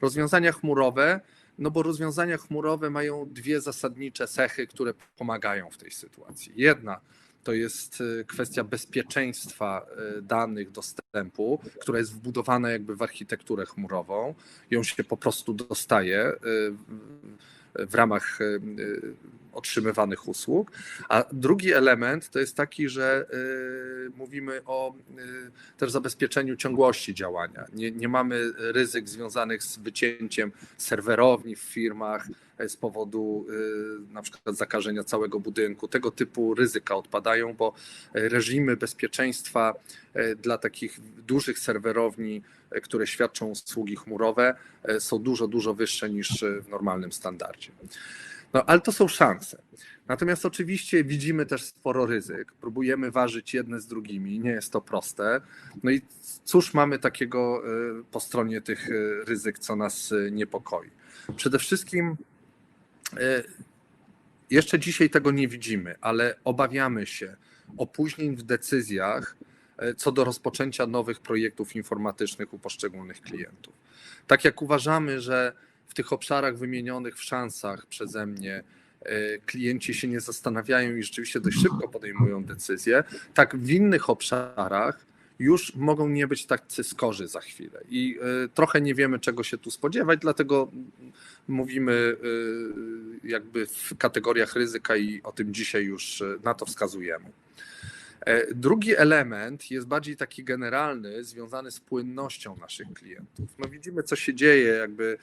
Speaker 3: Rozwiązania chmurowe, no bo rozwiązania chmurowe mają dwie zasadnicze cechy, które pomagają w tej sytuacji. Jedna to jest kwestia bezpieczeństwa danych, dostępu, która jest wbudowana jakby w architekturę chmurową. Ją się po prostu dostaje w ramach otrzymywanych usług. A drugi element to jest taki, że mówimy o też zabezpieczeniu ciągłości działania. Nie mamy ryzyk związanych z wycięciem serwerowni w firmach z powodu na przykład zakażenia całego budynku. Tego typu ryzyka odpadają, bo reżimy bezpieczeństwa dla takich dużych serwerowni, które świadczą usługi chmurowe, są dużo wyższe niż w normalnym standardzie. No, ale to są szanse. Natomiast oczywiście widzimy też sporo ryzyk. Próbujemy ważyć jedne z drugimi, nie jest to proste. No i cóż mamy takiego po stronie tych ryzyk, co nas niepokoi? Przede wszystkim jeszcze dzisiaj tego nie widzimy, ale obawiamy się opóźnień w decyzjach co do rozpoczęcia nowych projektów informatycznych u poszczególnych klientów. Tak jak uważamy, że w tych obszarach wymienionych w szansach przeze mnie klienci się nie zastanawiają i rzeczywiście dość szybko podejmują decyzje, tak w innych obszarach już mogą nie być tacy skorzy za chwilę. I trochę nie wiemy, czego się tu spodziewać, dlatego mówimy jakby w kategoriach ryzyka i o tym dzisiaj już na to wskazujemy. Drugi element jest bardziej taki generalny, związany z płynnością naszych klientów. No widzimy, co się dzieje, jakby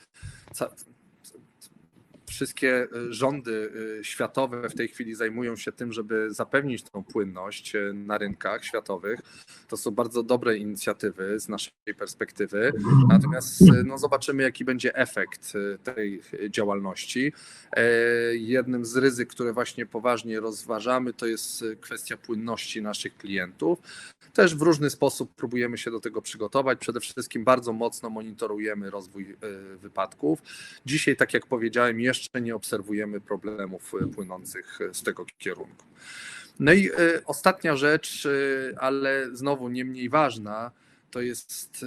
Speaker 3: wszystkie rządy światowe w tej chwili zajmują się tym, żeby zapewnić tą płynność na rynkach światowych. To są bardzo dobre inicjatywy z naszej perspektywy. Natomiast no, zobaczymy, jaki będzie efekt tej działalności. Jednym z ryzyk, które właśnie poważnie rozważamy, to jest kwestia płynności naszych klientów. Też w różny sposób próbujemy się do tego przygotować. Przede wszystkim bardzo mocno monitorujemy rozwój wypadków. Dzisiaj, tak jak powiedziałem, jeszcze nie obserwujemy problemów płynących z tego kierunku. No i ostatnia rzecz, ale znowu nie mniej ważna, to jest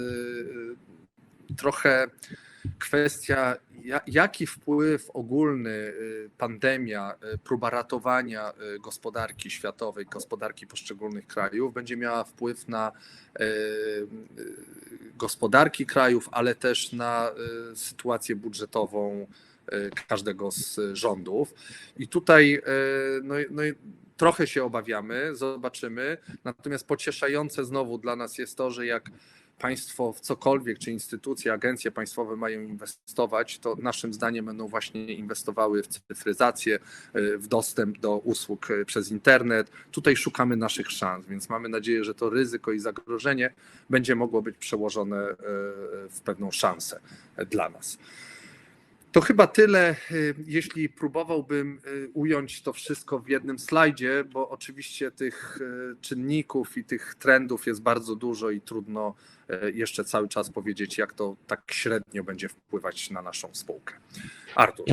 Speaker 3: trochę kwestia, jaki wpływ ogólny pandemia, próba ratowania gospodarki światowej, gospodarki poszczególnych krajów będzie miała wpływ na gospodarki krajów, ale też na sytuację budżetową każdego z rządów. I tutaj trochę się obawiamy, zobaczymy. Natomiast pocieszające znowu dla nas jest to, że jak państwo w cokolwiek, czy instytucje, agencje państwowe mają inwestować, to naszym zdaniem będą właśnie inwestowały w cyfryzację, w dostęp do usług przez internet. Tutaj szukamy naszych szans, więc mamy nadzieję, że to ryzyko i zagrożenie będzie mogło być przełożone w pewną szansę dla nas. To chyba tyle, jeśli próbowałbym ująć to wszystko w jednym slajdzie, bo oczywiście tych czynników i tych trendów jest bardzo dużo i trudno jeszcze cały czas powiedzieć, jak to tak średnio będzie wpływać na naszą spółkę. Artur.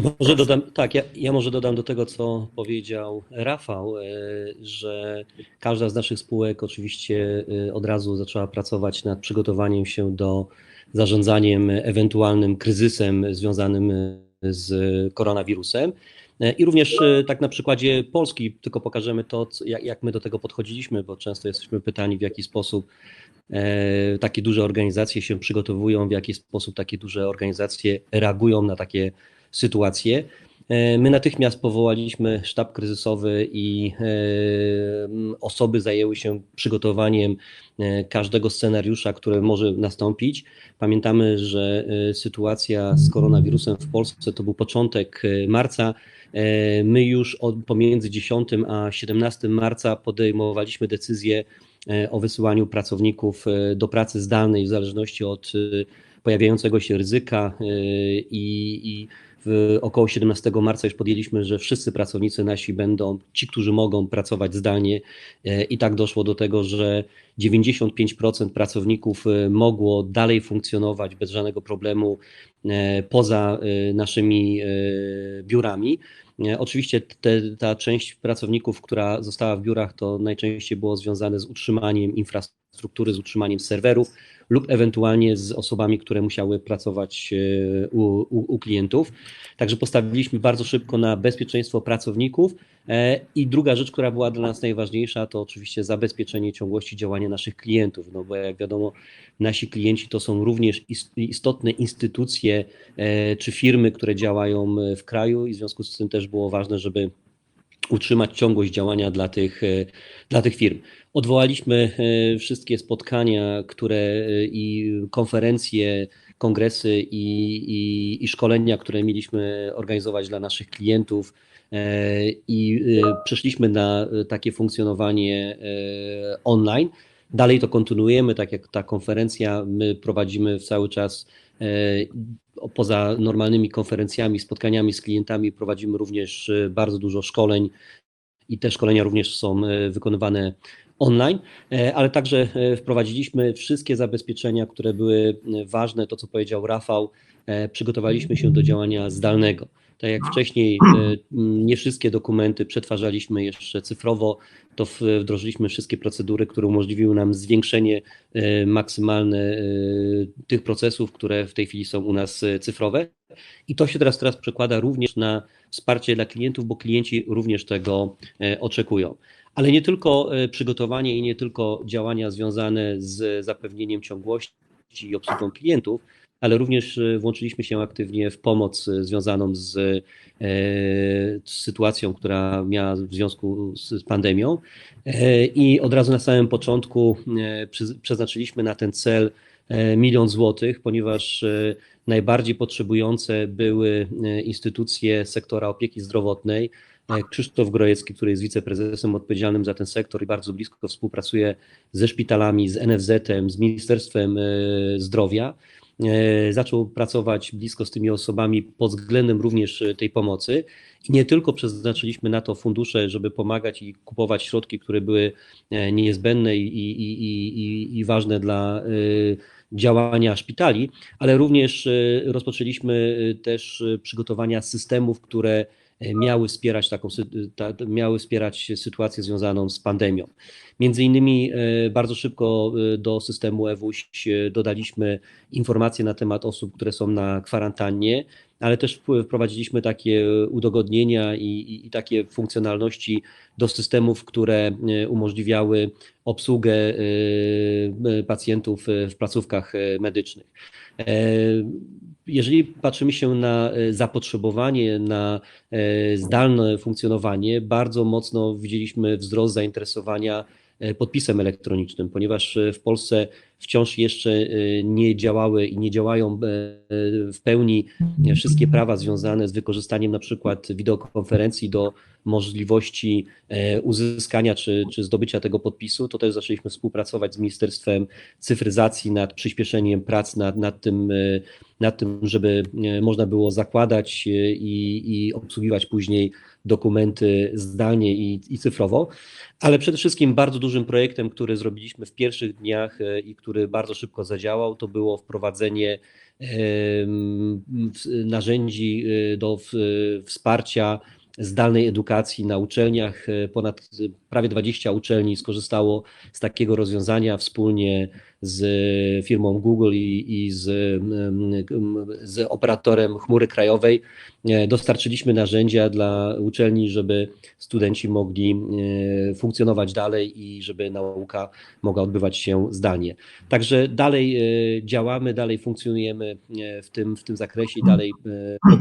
Speaker 1: Ja może dodam do tego, co powiedział Rafał, że każda z naszych spółek oczywiście od razu zaczęła pracować nad przygotowaniem się do zarządzaniem ewentualnym kryzysem związanym z koronawirusem. I również tak na przykładzie Polski tylko pokażemy to, jak my do tego podchodziliśmy, bo często jesteśmy pytani, w jaki sposób takie duże organizacje się przygotowują, w jaki sposób takie duże organizacje reagują na takie sytuacje. My natychmiast powołaliśmy sztab kryzysowy i osoby zajęły się przygotowaniem każdego scenariusza, który może nastąpić. Pamiętamy, że sytuacja z koronawirusem w Polsce to był początek marca. My już pomiędzy 10 a 17 marca podejmowaliśmy decyzję o wysyłaniu pracowników do pracy zdalnej w zależności od pojawiającego się ryzyka i około 17 marca już podjęliśmy, że wszyscy pracownicy nasi będą, ci, którzy mogą pracować zdalnie, i tak doszło do tego, że 95% pracowników mogło dalej funkcjonować bez żadnego problemu poza naszymi biurami. Oczywiście ta część pracowników, która została w biurach, to najczęściej było związane z utrzymaniem infrastruktury, z utrzymaniem serwerów lub ewentualnie z osobami, które musiały pracować u klientów. Także postawiliśmy bardzo szybko na bezpieczeństwo pracowników. I druga rzecz, która była dla nas najważniejsza, to oczywiście zabezpieczenie ciągłości działania naszych klientów, no bo jak wiadomo, nasi klienci to są również istotne instytucje czy firmy, które działają w kraju i w związku z tym też było ważne, żeby utrzymać ciągłość działania dla tych firm. Odwołaliśmy wszystkie spotkania, i konferencje, kongresy i szkolenia, które mieliśmy organizować dla naszych klientów, i przeszliśmy na takie funkcjonowanie online. Dalej to kontynuujemy, tak jak ta konferencja, my prowadzimy cały czas poza normalnymi konferencjami, spotkaniami z klientami, prowadzimy również bardzo dużo szkoleń i te szkolenia również są wykonywane online, ale także wprowadziliśmy wszystkie zabezpieczenia, które były ważne, to co powiedział Rafał, przygotowaliśmy się do działania zdalnego. Tak jak wcześniej nie wszystkie dokumenty przetwarzaliśmy jeszcze cyfrowo, to wdrożyliśmy wszystkie procedury, które umożliwiły nam zwiększenie maksymalne tych procesów, które w tej chwili są u nas cyfrowe. I to się teraz przekłada również na wsparcie dla klientów, bo klienci również tego oczekują. Ale nie tylko przygotowanie i nie tylko działania związane z zapewnieniem ciągłości i obsługą klientów, ale również włączyliśmy się aktywnie w pomoc związaną z sytuacją, która miała w związku z pandemią. I od razu na samym początku przeznaczyliśmy na ten cel 1 000 000 złotych, ponieważ najbardziej potrzebujące były instytucje sektora opieki zdrowotnej. Krzysztof Grojecki, który jest wiceprezesem odpowiedzialnym za ten sektor i bardzo blisko współpracuje ze szpitalami, z NFZ-em, z Ministerstwem Zdrowia, zaczął pracować blisko z tymi osobami pod względem również tej pomocy. I nie tylko przeznaczyliśmy na to fundusze, żeby pomagać i kupować środki, które były niezbędne i ważne dla działania szpitali, ale również rozpoczęliśmy też przygotowania systemów, które miały wspierać sytuację związaną z pandemią. Między innymi bardzo szybko do systemu eWUŚ dodaliśmy informacje na temat osób, które są na kwarantannie, ale też wprowadziliśmy takie udogodnienia i takie funkcjonalności do systemów, które umożliwiały obsługę pacjentów w placówkach medycznych. Jeżeli patrzymy się na zapotrzebowanie na zdalne funkcjonowanie, bardzo mocno widzieliśmy wzrost zainteresowania podpisem elektronicznym, ponieważ w Polsce wciąż jeszcze nie działały i nie działają w pełni wszystkie prawa związane z wykorzystaniem na przykład wideokonferencji do możliwości uzyskania czy zdobycia tego podpisu, to też zaczęliśmy współpracować z Ministerstwem Cyfryzacji nad przyspieszeniem prac nad tym, żeby można było zakładać i obsługiwać później dokumenty zdalnie i cyfrowo, ale przede wszystkim bardzo dużym projektem, który zrobiliśmy w pierwszych dniach i który bardzo szybko zadziałał, to było wprowadzenie narzędzi do wsparcia zdalnej edukacji na uczelniach. Ponad prawie 20 uczelni skorzystało z takiego rozwiązania wspólnie z firmą Google i z operatorem chmury krajowej. Dostarczyliśmy narzędzia dla uczelni, żeby studenci mogli funkcjonować dalej i żeby nauka mogła odbywać się zdalnie. Także dalej działamy, dalej funkcjonujemy w tym zakresie i dalej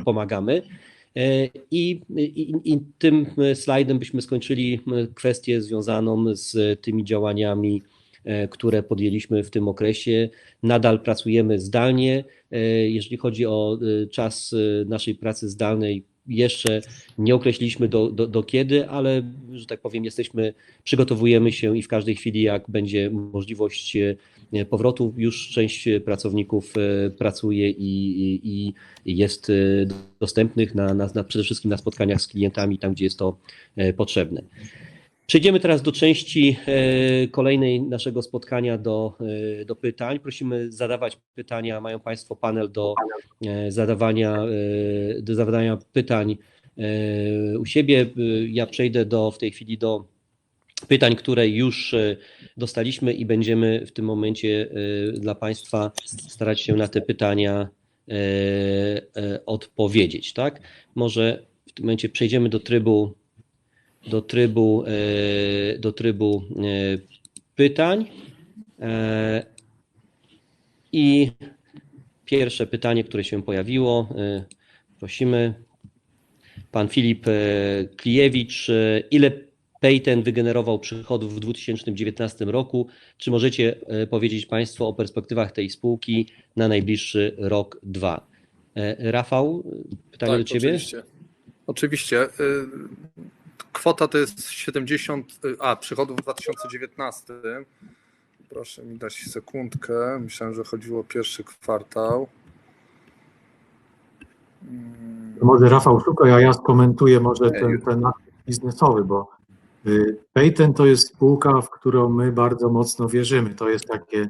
Speaker 1: pomagamy. I tym slajdem byśmy skończyli kwestię związaną z tymi działaniami, które podjęliśmy w tym okresie. Nadal pracujemy zdalnie. Jeżeli chodzi o czas naszej pracy zdalnej, jeszcze nie określiliśmy do kiedy, ale że tak powiem, przygotowujemy się i w każdej chwili, jak będzie możliwość powrotu, już część pracowników pracuje i jest dostępnych przede wszystkim na spotkaniach z klientami, tam gdzie jest to potrzebne. Przejdziemy teraz do części kolejnej naszego spotkania, do pytań. Prosimy zadawać pytania. Mają Państwo panel do zadawania pytań u siebie. Ja przejdę w tej chwili do pytań, które już dostaliśmy i będziemy w tym momencie dla Państwa starać się na te pytania odpowiedzieć. Tak? Może w tym momencie przejdziemy do trybu pytań. I pierwsze pytanie, które się pojawiło, prosimy. Pan Filip Klijewicz, ile Payten wygenerował przychodów w 2019 roku? Czy możecie powiedzieć Państwo o perspektywach tej spółki na najbliższy rok, 2? Rafał, pytanie do Ciebie.
Speaker 3: Oczywiście. Kwota to jest 70, przychodów w 2019. Proszę mi dać sekundkę. Myślałem, że chodziło o pierwszy kwartał.
Speaker 2: Może Rafał szukaj, a ja skomentuję może ten aspekt biznesowy, bo Payten to jest spółka, w którą my bardzo mocno wierzymy. To jest takie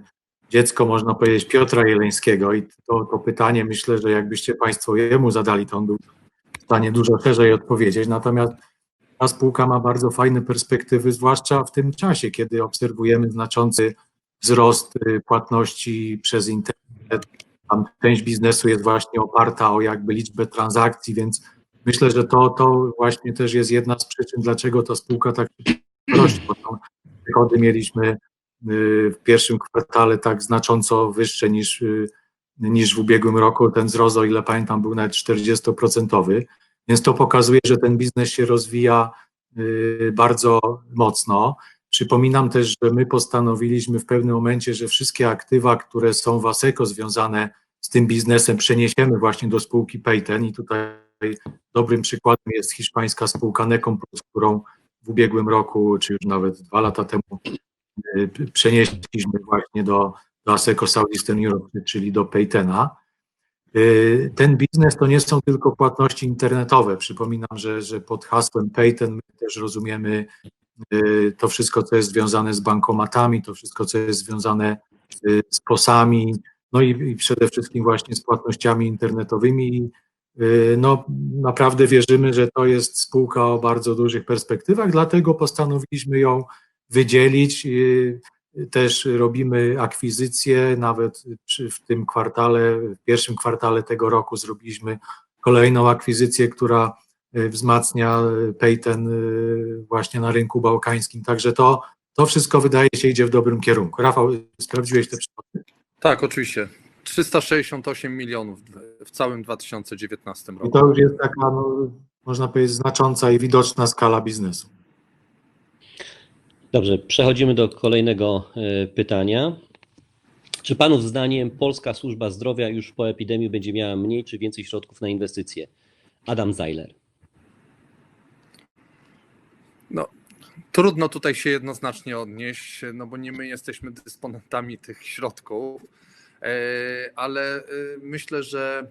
Speaker 2: dziecko, można powiedzieć, Piotra Jeleńskiego i to pytanie, myślę, że jakbyście Państwo jemu zadali, to on był w stanie dużo szerzej odpowiedzieć. Natomiast ta spółka ma bardzo fajne perspektywy, zwłaszcza w tym czasie, kiedy obserwujemy znaczący wzrost płatności przez internet. Tam część biznesu jest właśnie oparta o jakby liczbę transakcji, więc myślę, że to właśnie też jest jedna z przyczyn, dlaczego ta spółka tak rośnie, bo tam przychody mieliśmy w pierwszym kwartale tak znacząco wyższe niż w ubiegłym roku. Ten wzrost, o ile pamiętam, był nawet 40%, więc to pokazuje, że ten biznes się rozwija bardzo mocno. Przypominam też, że my postanowiliśmy w pewnym momencie, że wszystkie aktywa, które są w ASECO związane z tym biznesem, przeniesiemy właśnie do spółki Payten i tutaj dobrym przykładem jest hiszpańska spółka Necomplus, którą w ubiegłym roku, czy już nawet 2 lata temu przenieśliśmy właśnie do ASECO Southeastern Europe, czyli do Paytena. Ten biznes to nie są tylko płatności internetowe. Przypominam, że pod hasłem Payten my też rozumiemy to wszystko, co jest związane z bankomatami, to wszystko, co jest związane z POS-ami, no i przede wszystkim właśnie z płatnościami internetowymi. No, naprawdę wierzymy, że to jest spółka o bardzo dużych perspektywach, dlatego postanowiliśmy ją wydzielić. Też robimy akwizycje, nawet w tym kwartale, w pierwszym kwartale tego roku zrobiliśmy kolejną akwizycję, która wzmacnia Payten właśnie na rynku bałkańskim. Także to wszystko wydaje się idzie w dobrym kierunku. Rafał, sprawdziłeś te przychody?
Speaker 3: Tak, oczywiście. 368 milionów w całym 2019 roku.
Speaker 2: I to już jest taka, no, można powiedzieć, znacząca i widoczna skala biznesu.
Speaker 1: Dobrze, przechodzimy do kolejnego pytania. Czy Panów zdaniem polska służba zdrowia już po epidemii będzie miała mniej czy więcej środków na inwestycje? Adam Zajler.
Speaker 3: No, trudno tutaj się jednoznacznie odnieść, no bo nie my jesteśmy dysponentami tych środków, ale myślę, że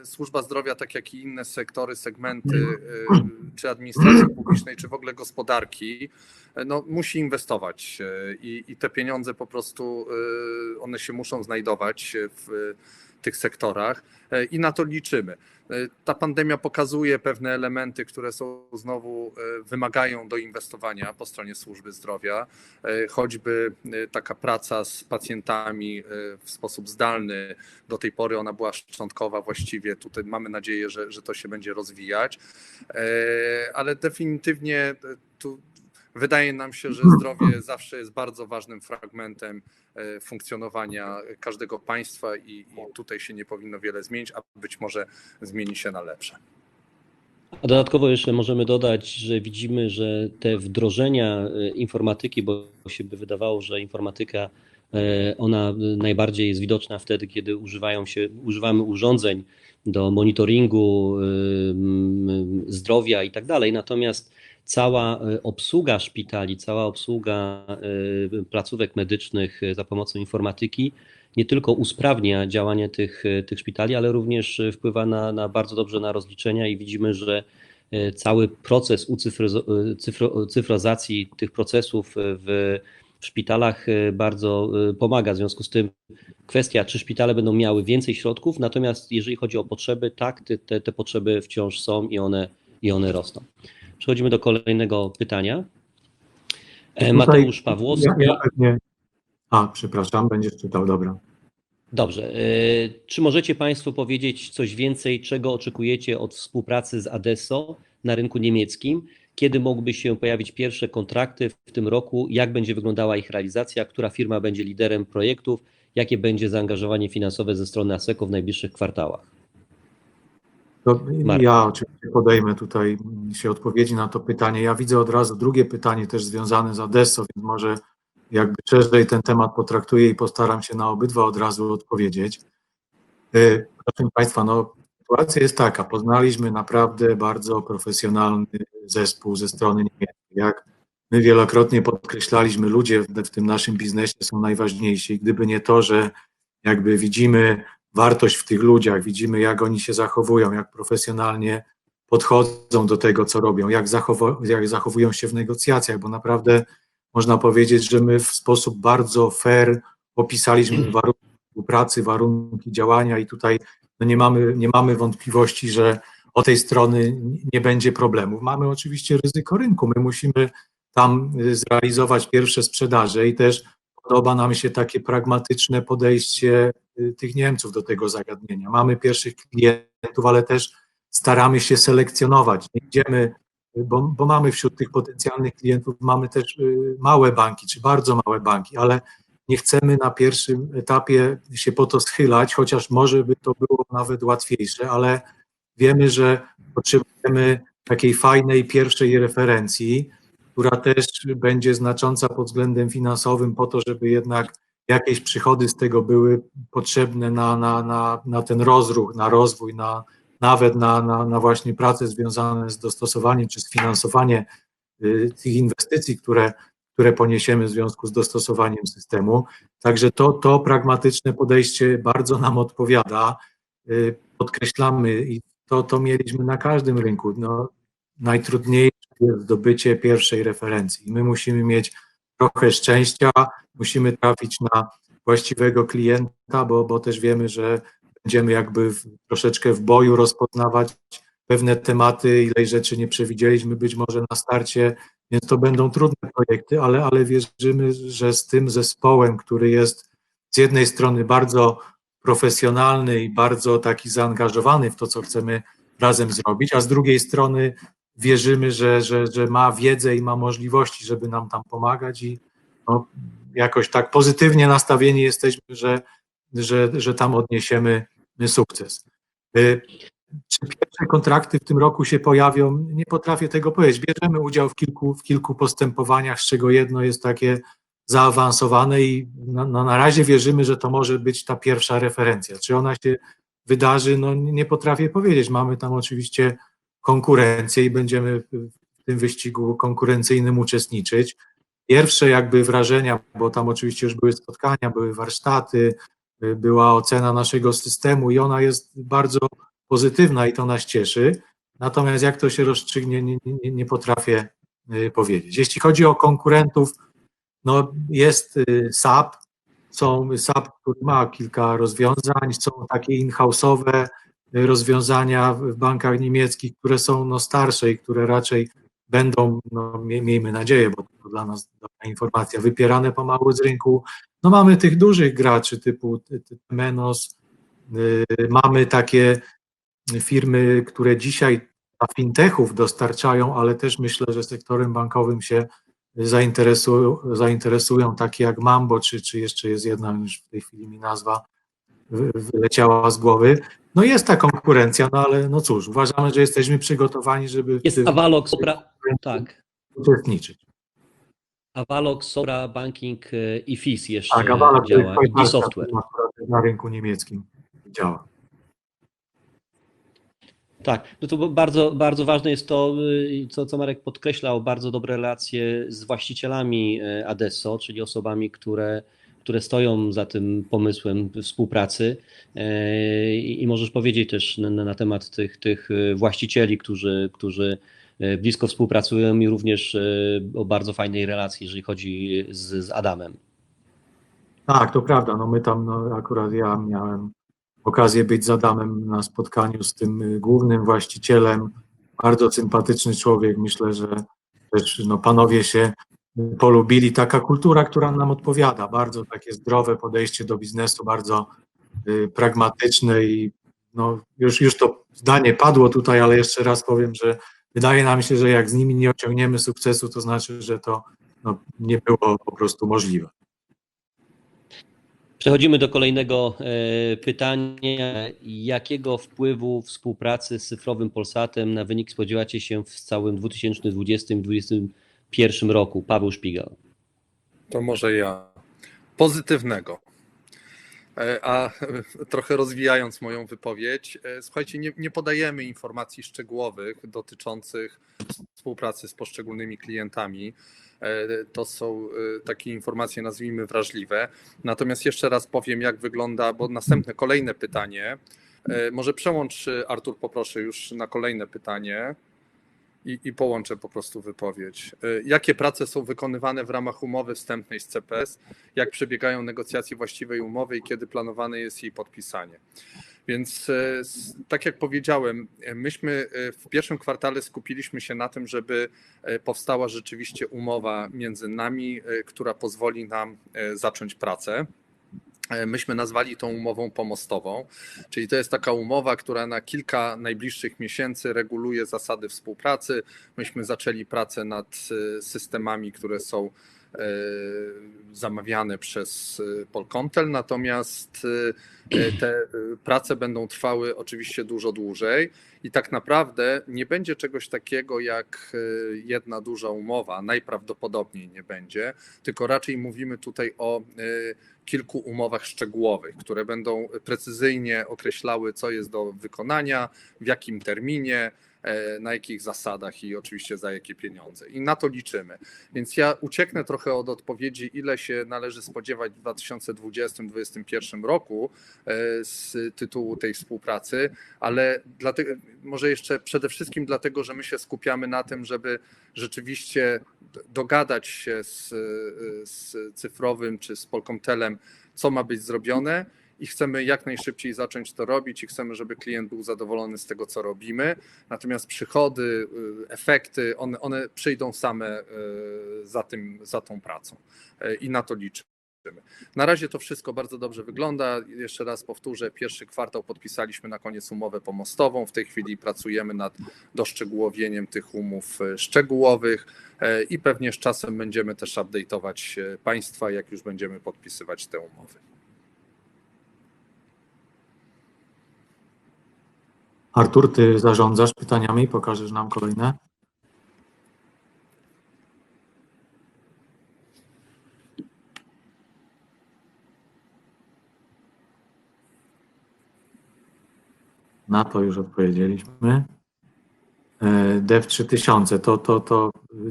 Speaker 3: służba zdrowia, tak jak i inne sektory, segmenty, czy administracji publicznej, czy w ogóle gospodarki, no, musi inwestować i te pieniądze po prostu, one się muszą znajdować w tych sektorach i na to liczymy. Ta pandemia pokazuje pewne elementy, które są znowu wymagają doinwestowania po stronie służby zdrowia, choćby taka praca z pacjentami w sposób zdalny. Do tej pory ona była szczątkowa właściwie, tutaj mamy nadzieję, że to się będzie rozwijać, ale definitywnie tu wydaje nam się, że zdrowie zawsze jest bardzo ważnym fragmentem funkcjonowania każdego państwa i tutaj się nie powinno wiele zmienić, a być może zmieni się na lepsze.
Speaker 1: A dodatkowo jeszcze możemy dodać, że widzimy, że te wdrożenia informatyki, bo się by wydawało, że informatyka ona najbardziej jest widoczna wtedy, kiedy używamy urządzeń do monitoringu zdrowia i tak dalej. Natomiast cała obsługa szpitali, cała obsługa placówek medycznych za pomocą informatyki nie tylko usprawnia działanie tych szpitali, ale również wpływa na bardzo dobrze na rozliczenia i widzimy, że cały proces cyfryzacji tych procesów w szpitalach bardzo pomaga. W związku z tym kwestia, czy szpitale będą miały więcej środków, natomiast jeżeli chodzi o potrzeby, tak, te potrzeby wciąż są i one rosną. Przechodzimy do kolejnego pytania. Mateusz Pawłowski.
Speaker 2: Przepraszam, będziesz czytał, dobra.
Speaker 1: Dobrze. Czy możecie Państwo powiedzieć coś więcej, czego oczekujecie od współpracy z Adesso na rynku niemieckim? Kiedy mogłyby się pojawić pierwsze kontrakty w tym roku? Jak będzie wyglądała ich realizacja? Która firma będzie liderem projektów? Jakie będzie zaangażowanie finansowe ze strony ASECO w najbliższych kwartałach?
Speaker 2: Ja oczywiście podejmę tutaj się odpowiedzi na to pytanie. Ja widzę od razu drugie pytanie też związane z Adesso, więc może jakby szerzej ten temat potraktuję i postaram się na obydwa od razu odpowiedzieć. Proszę Państwa, no, sytuacja jest taka, poznaliśmy naprawdę bardzo profesjonalny zespół ze strony niemieckiej. Jak my wielokrotnie podkreślaliśmy, ludzie w tym naszym biznesie są najważniejsi. Gdyby nie to, że jakby widzimy wartość w tych ludziach, widzimy jak oni się zachowują, jak profesjonalnie podchodzą do tego, co robią, jak zachowują się w negocjacjach, bo naprawdę można powiedzieć, że my w sposób bardzo fair opisaliśmy warunki współpracy, warunki działania i tutaj no nie mamy wątpliwości, że od tej strony nie będzie problemów. Mamy oczywiście ryzyko rynku, my musimy tam zrealizować pierwsze sprzedaże i też podoba nam się takie pragmatyczne podejście tych Niemców do tego zagadnienia. Mamy pierwszych klientów, ale też staramy się selekcjonować. Nie idziemy, bo mamy wśród tych potencjalnych klientów, mamy też małe banki, czy bardzo małe banki, ale nie chcemy na pierwszym etapie się po to schylać, chociaż może by to było nawet łatwiejsze, ale wiemy, że potrzebujemy takiej fajnej pierwszej referencji, która też będzie znacząca pod względem finansowym po to, żeby jednak jakieś przychody z tego były potrzebne na ten rozruch, na rozwój, nawet na właśnie prace związane z dostosowaniem czy sfinansowaniem tych inwestycji, które poniesiemy w związku z dostosowaniem systemu. Także to pragmatyczne podejście bardzo nam odpowiada. Podkreślamy i to mieliśmy na każdym rynku. No, najtrudniejsze jest zdobycie pierwszej referencji. My musimy mieć trochę szczęścia, musimy trafić na właściwego klienta, bo też wiemy, że będziemy jakby troszeczkę w boju rozpoznawać pewne tematy, ile rzeczy nie przewidzieliśmy być może na starcie, więc to będą trudne projekty, ale wierzymy, że z tym zespołem, który jest z jednej strony bardzo profesjonalny i bardzo taki zaangażowany w to, co chcemy razem zrobić, a z drugiej strony wierzymy, że ma wiedzę i ma możliwości, żeby nam tam pomagać i no, jakoś tak pozytywnie nastawieni jesteśmy, że tam odniesiemy sukces. Czy pierwsze kontrakty w tym roku się pojawią? Nie potrafię tego powiedzieć. Bierzemy udział w kilku postępowaniach, z czego jedno jest takie zaawansowane i na razie wierzymy, że to może być ta pierwsza referencja. Czy ona się wydarzy? No nie potrafię powiedzieć. Mamy tam oczywiście konkurencję i będziemy w tym wyścigu konkurencyjnym uczestniczyć. Pierwsze jakby wrażenia, bo tam oczywiście już były spotkania, były warsztaty, była ocena naszego systemu i ona jest bardzo pozytywna i to nas cieszy. Natomiast jak to się rozstrzygnie, nie potrafię powiedzieć. Jeśli chodzi o konkurentów, no jest SAP, SAP, który ma kilka rozwiązań, są takie in-house'owe rozwiązania w bankach niemieckich, które są no, starsze i które raczej będą, no, miejmy nadzieję, bo to dla nas dobra informacja, wypierane pomału z rynku. No mamy tych dużych graczy typu Menos, mamy takie firmy, które dzisiaj dla fintechów dostarczają, ale też myślę, że sektorem bankowym się zainteresują, takie jak Mambo, czy jeszcze jest jedna, już w tej chwili mi nazwa wyleciała z głowy. No jest ta konkurencja, no ale no cóż, uważamy, że jesteśmy przygotowani, żeby
Speaker 1: Jest Avaloq, tak.
Speaker 2: uczestniczyć.
Speaker 1: Avaloq, Sopra Banking i FIS jeszcze
Speaker 2: Tak, Avaloq
Speaker 1: działa, i D-Software.
Speaker 2: na rynku niemieckim działa.
Speaker 1: Tak, no to bardzo, bardzo ważne jest to, co Marek podkreślał, bardzo dobre relacje z właścicielami Adesso, czyli osobami, które stoją za tym pomysłem współpracy i możesz powiedzieć też na temat tych właścicieli, którzy blisko współpracują i również o bardzo fajnej relacji, jeżeli chodzi z Adamem.
Speaker 2: Tak, to prawda, no my tam, no akurat ja miałem okazję być z Adamem na spotkaniu z tym głównym właścicielem, bardzo sympatyczny człowiek, myślę, że też no, panowie się polubili, taka kultura, która nam odpowiada, bardzo takie zdrowe podejście do biznesu, bardzo pragmatyczne i no, już to zdanie padło tutaj, ale jeszcze raz powiem, że wydaje nam się, że jak z nimi nie osiągniemy sukcesu, to znaczy, że to no, nie było po prostu możliwe.
Speaker 1: Przechodzimy do kolejnego pytania. Jakiego wpływu współpracy z cyfrowym Polsatem na wynik spodziewacie się w całym 2020-2021 roku? Paweł Szpigal.
Speaker 3: To może ja. Pozytywnego. A trochę rozwijając moją wypowiedź, słuchajcie, nie podajemy informacji szczegółowych dotyczących współpracy z poszczególnymi klientami. To są takie informacje, nazwijmy, wrażliwe. Natomiast jeszcze raz powiem, jak wygląda, bo kolejne pytanie. Może przełącz, Artur, poproszę już na kolejne pytanie i połączę po prostu wypowiedź. Jakie prace są wykonywane w ramach umowy wstępnej z CPS? Jak przebiegają negocjacje właściwej umowy i kiedy planowane jest jej podpisanie? Więc tak jak powiedziałem, myśmy w pierwszym kwartale skupiliśmy się na tym, żeby powstała rzeczywiście umowa między nami, która pozwoli nam zacząć pracę. Myśmy nazwali tą umową pomostową, czyli to jest taka umowa, która na kilka najbliższych miesięcy reguluje zasady współpracy. Myśmy zaczęli pracę nad systemami, które są zamawiane przez Polkomtel, natomiast te prace będą trwały oczywiście dużo dłużej i tak naprawdę nie będzie czegoś takiego jak jedna duża umowa, najprawdopodobniej nie będzie, tylko raczej mówimy tutaj o kilku umowach szczegółowych, które będą precyzyjnie określały, co jest do wykonania, w jakim terminie, na jakich zasadach i oczywiście za jakie pieniądze. I na to liczymy. Więc ja ucieknę trochę od odpowiedzi, ile się należy spodziewać w 2020-2021 roku z tytułu tej współpracy, ale dlatego, może jeszcze przede wszystkim dlatego, że my się skupiamy na tym, żeby rzeczywiście dogadać się z cyfrowym czy z Polkomtelem, co ma być zrobione, i chcemy jak najszybciej zacząć to robić i chcemy, żeby klient był zadowolony z tego, co robimy. Natomiast przychody, efekty, one przyjdą same za tą pracą i na to liczymy. Na razie to wszystko bardzo dobrze wygląda. Jeszcze raz powtórzę, pierwszy kwartał podpisaliśmy na koniec umowę pomostową. W tej chwili pracujemy nad doszczegółowieniem tych umów szczegółowych i pewnie z czasem będziemy też update'ować Państwa, jak już będziemy podpisywać te umowy.
Speaker 2: Artur, ty zarządzasz pytaniami, pokażesz nam kolejne? Na to już odpowiedzieliśmy. Dev 3000,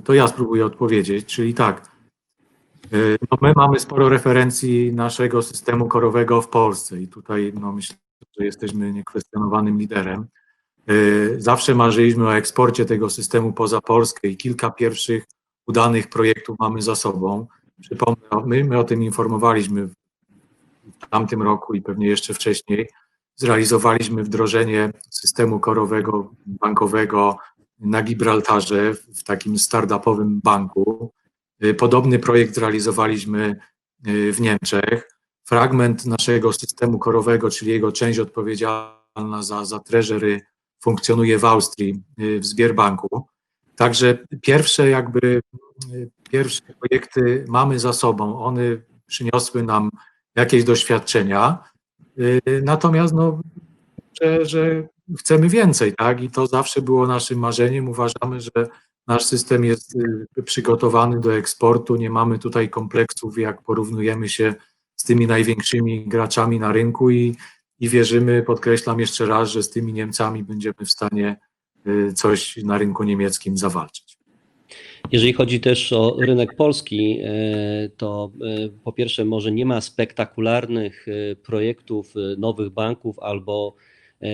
Speaker 2: to ja spróbuję odpowiedzieć, czyli tak, no my mamy sporo referencji naszego systemu korowego w Polsce i tutaj no myślę, że jesteśmy niekwestionowanym liderem. Zawsze marzyliśmy o eksporcie tego systemu poza Polskę i kilka pierwszych udanych projektów mamy za sobą. Przypomnę, my o tym informowaliśmy w tamtym roku i pewnie jeszcze wcześniej. Zrealizowaliśmy wdrożenie systemu korowego bankowego na Gibraltarze w takim startupowym banku. Podobny projekt zrealizowaliśmy w Niemczech. Fragment naszego systemu korowego, czyli jego część odpowiedzialna za treasury, funkcjonuje w Austrii, w Sberbanku. Także pierwsze projekty mamy za sobą. One przyniosły nam jakieś doświadczenia. Natomiast no, że chcemy więcej, tak? I to zawsze było naszym marzeniem. Uważamy, że nasz system jest przygotowany do eksportu. Nie mamy tutaj kompleksów, jak porównujemy się z tymi największymi graczami na rynku i wierzymy, podkreślam jeszcze raz, że z tymi Niemcami będziemy w stanie coś na rynku niemieckim zawalczyć.
Speaker 1: Jeżeli chodzi też o rynek polski, to po pierwsze może nie ma spektakularnych projektów nowych banków albo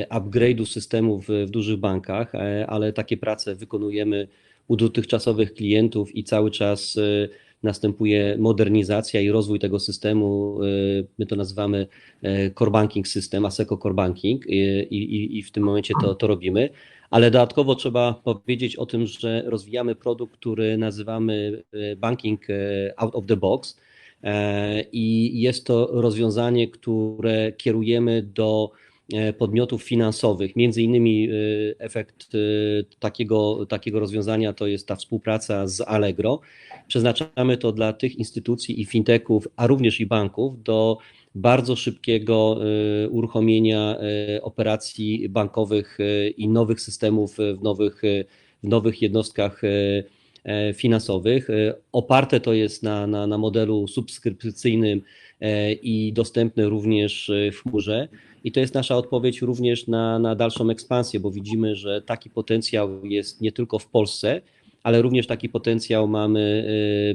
Speaker 1: upgrade'u systemów w dużych bankach, ale takie prace wykonujemy u dotychczasowych klientów i cały czas następuje modernizacja i rozwój tego systemu. My to nazywamy Core Banking System, ASECO Core Banking i w tym momencie to robimy. Ale dodatkowo trzeba powiedzieć o tym, że rozwijamy produkt, który nazywamy Banking Out of the Box i jest to rozwiązanie, które kierujemy do podmiotów finansowych. Między innymi efekt takiego rozwiązania to jest ta współpraca z Allegro. Przeznaczamy to dla tych instytucji i fintechów, a również i banków do bardzo szybkiego uruchomienia operacji bankowych i nowych systemów w nowych jednostkach finansowych. Oparte to jest na modelu subskrypcyjnym i dostępne również w chmurze. I to jest nasza odpowiedź również na dalszą ekspansję, bo widzimy, że taki potencjał jest nie tylko w Polsce, ale również taki potencjał mamy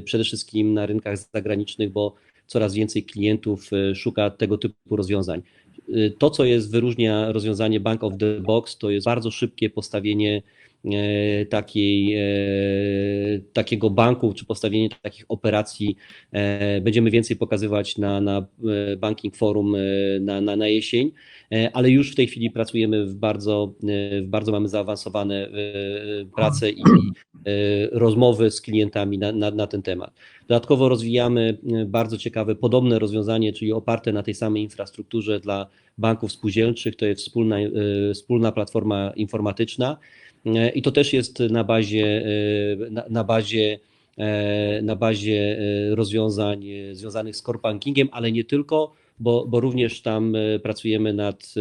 Speaker 1: przede wszystkim na rynkach zagranicznych, bo coraz więcej klientów szuka tego typu rozwiązań. To, co wyróżnia rozwiązanie Bank of the Box, to jest bardzo szybkie postawienie takiego banku, czy postawienie takich operacji. Będziemy więcej pokazywać na Banking Forum na jesień, ale już w tej chwili pracujemy bardzo mamy zaawansowane prace i rozmowy z klientami na ten temat. Dodatkowo rozwijamy bardzo ciekawe, podobne rozwiązanie, czyli oparte na tej samej infrastrukturze dla banków spółdzielczych. To jest wspólna platforma informatyczna i to też jest na bazie rozwiązań związanych z core bankingiem, ale nie tylko, bo również tam pracujemy nad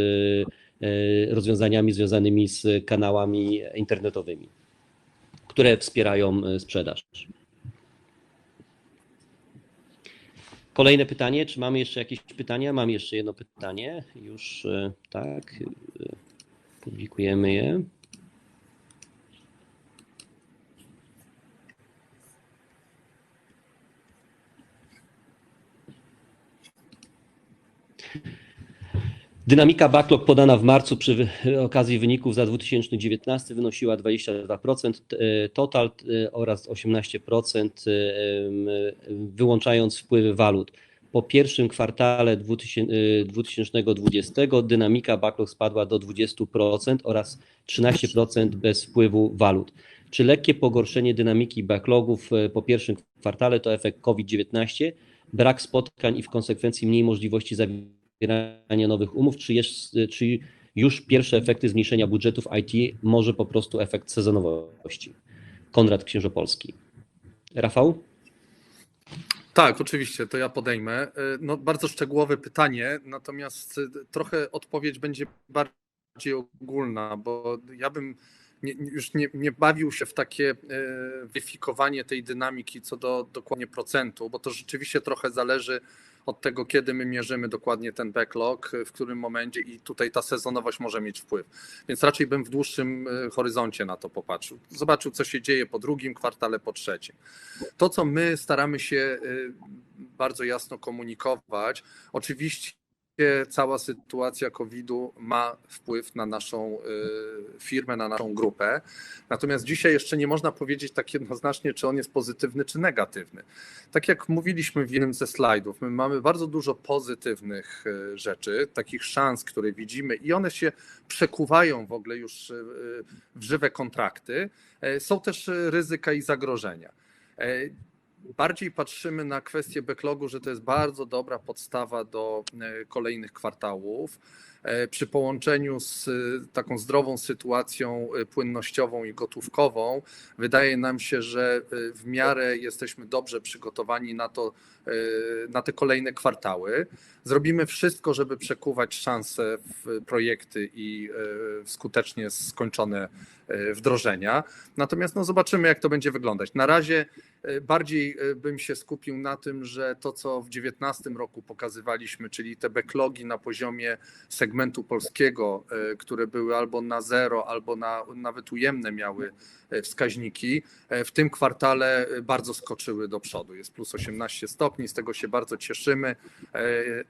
Speaker 1: rozwiązaniami związanymi z kanałami internetowymi, które wspierają sprzedaż. Kolejne pytanie, czy mamy jeszcze jakieś pytania? Mam jeszcze jedno pytanie, już tak, publikujemy je. Dynamika backlog podana w marcu przy okazji wyników za 2019 wynosiła 22%, total oraz 18%, wyłączając wpływy walut. Po pierwszym kwartale 2020 dynamika backlog spadła do 20% oraz 13% bez wpływu walut. Czy lekkie pogorszenie dynamiki backlogów po pierwszym kwartale to efekt COVID-19, brak spotkań i w konsekwencji mniej możliwości zawierania nowych umów, czy już pierwsze efekty zmniejszenia budżetów IT, może po prostu efekt sezonowości? Konrad Księżopolski. Rafał?
Speaker 3: Tak, oczywiście, to ja podejmę. No, bardzo szczegółowe pytanie, natomiast trochę odpowiedź będzie bardziej ogólna, bo ja bym już nie bawił się w takie weryfikowanie tej dynamiki co do dokładnie procentu, bo to rzeczywiście trochę zależy od tego, kiedy my mierzymy dokładnie ten backlog, w którym momencie i tutaj ta sezonowość może mieć wpływ. Więc raczej bym w dłuższym horyzoncie na to popatrzył. Zobaczył, co się dzieje po drugim kwartale, po trzecim. To, co my staramy się bardzo jasno komunikować, oczywiście cała sytuacja COVID-u ma wpływ na naszą firmę, na naszą grupę. Natomiast dzisiaj jeszcze nie można powiedzieć tak jednoznacznie, czy on jest pozytywny, czy negatywny. Tak jak mówiliśmy w jednym ze slajdów, my mamy bardzo dużo pozytywnych rzeczy, takich szans, które widzimy i one się przekuwają w ogóle już w żywe kontrakty. Są też ryzyka i zagrożenia. Bardziej patrzymy na kwestię backlogu, że to jest bardzo dobra podstawa do kolejnych kwartałów. Przy połączeniu z taką zdrową sytuacją płynnościową i gotówkową wydaje nam się, że w miarę jesteśmy dobrze przygotowani na te kolejne kwartały. Zrobimy wszystko, żeby przekuwać szanse w projekty i skutecznie skończone wdrożenia. Natomiast zobaczymy, jak to będzie wyglądać. Na razie bardziej bym się skupił na tym, że to, co w 2019 roku pokazywaliśmy, czyli te backlogi na poziomie segmentu polskiego, które były albo na zero, albo nawet ujemne miały wskaźniki, w tym kwartale bardzo skoczyły do przodu. Jest plus 18 stopni, z tego się bardzo cieszymy.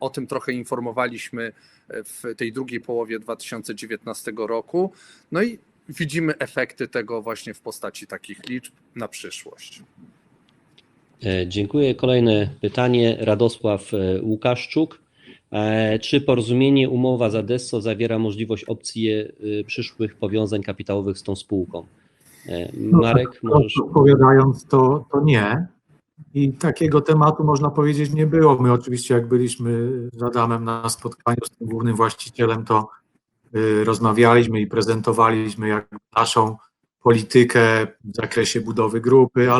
Speaker 3: O tym trochę informowaliśmy w tej drugiej połowie 2019 roku. No i widzimy efekty tego właśnie w postaci takich liczb na przyszłość.
Speaker 1: Dziękuję. Kolejne pytanie. Radosław Łukaszczuk. Czy porozumienie, umowa z Adesso zawiera możliwość opcji przyszłych powiązań kapitałowych z tą spółką? Marek, możesz...
Speaker 2: Odpowiadając, to nie. I takiego tematu, można powiedzieć, nie było. My oczywiście, jak byliśmy z Adamem na spotkaniu z tym głównym właścicielem, to rozmawialiśmy i prezentowaliśmy jakby naszą politykę w zakresie budowy grupy,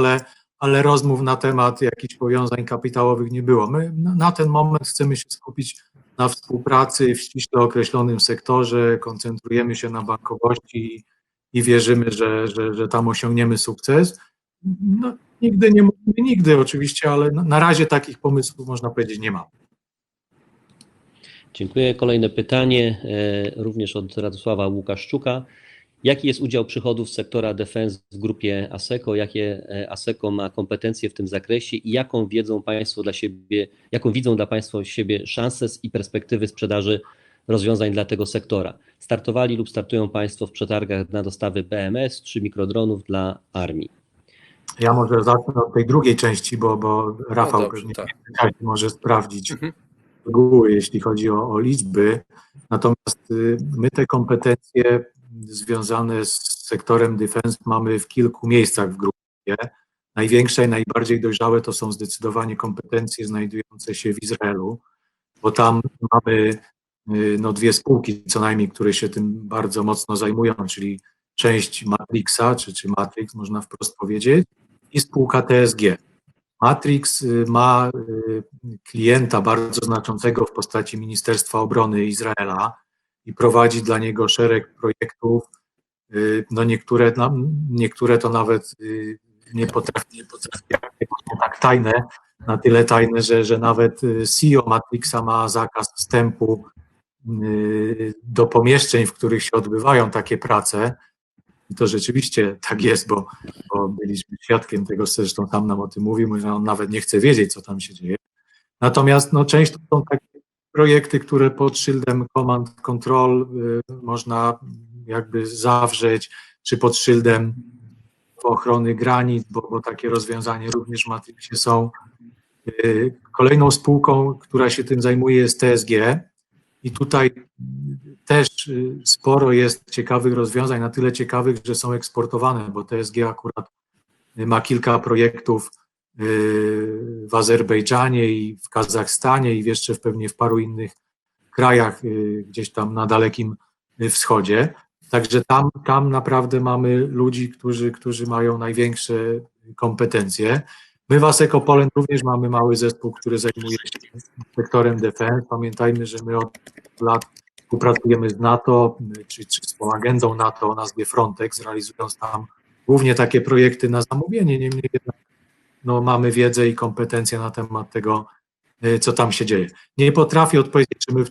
Speaker 2: ale rozmów na temat jakichś powiązań kapitałowych nie było. My na ten moment chcemy się skupić na współpracy w ściśle określonym sektorze, koncentrujemy się na bankowości i wierzymy, że tam osiągniemy sukces. Nigdy nie mówimy nigdy oczywiście, ale na razie takich pomysłów, można powiedzieć, nie ma.
Speaker 1: Dziękuję. Kolejne pytanie, również od Radosława Łukaszczuka. Jaki jest udział przychodów sektora defense w grupie ASECO? Jakie ASECO ma kompetencje w tym zakresie i jaką widzą dla Państwa siebie szanse i perspektywy sprzedaży rozwiązań dla tego sektora? Startowali lub startują Państwo w przetargach na dostawy BMS czy mikrodronów dla armii?
Speaker 2: Ja może zacznę od tej drugiej części, bo Rafał pewnie może sprawdzić reguły, jeśli chodzi o liczby. Natomiast my te kompetencje związane z sektorem defense mamy w kilku miejscach w grupie. Największe i najbardziej dojrzałe to są zdecydowanie kompetencje znajdujące się w Izraelu, bo tam mamy dwie spółki co najmniej, które się tym bardzo mocno zajmują, czyli część Matrixa, czy Matrix, można wprost powiedzieć, i spółka TSG. Matrix ma klienta bardzo znaczącego w postaci Ministerstwa Obrony Izraela i prowadzi dla niego szereg projektów. Niektóre to nawet nie potrafi tak tajne, na tyle tajne, że nawet CEO Matrixa ma zakaz wstępu do pomieszczeń, w których się odbywają takie prace. I to rzeczywiście tak jest, bo byliśmy świadkiem tego, zresztą tam nam o tym mówił, że on nawet nie chce wiedzieć, co tam się dzieje. Natomiast część to są takie projekty, które pod szyldem command control można jakby zawrzeć, czy pod szyldem ochrony granic, bo takie rozwiązania również w Matrixie są. Kolejną spółką, która się tym zajmuje, jest TSG i tutaj też sporo jest ciekawych rozwiązań, na tyle ciekawych, że są eksportowane, bo TSG akurat ma kilka projektów w Azerbejdżanie i w Kazachstanie i jeszcze pewnie w paru innych krajach gdzieś tam na Dalekim Wschodzie. Także tam naprawdę mamy ludzi, którzy mają największe kompetencje. My w ASECO Poland również mamy mały zespół, który zajmuje się sektorem defense. Pamiętajmy, że my od lat współpracujemy z NATO, czy z tą agendą NATO o nazwie Frontex, realizując tam głównie takie projekty na zamówienie. Niemniej jednak mamy wiedzę i kompetencje na temat tego, co tam się dzieje. Nie potrafię odpowiedzieć, czy my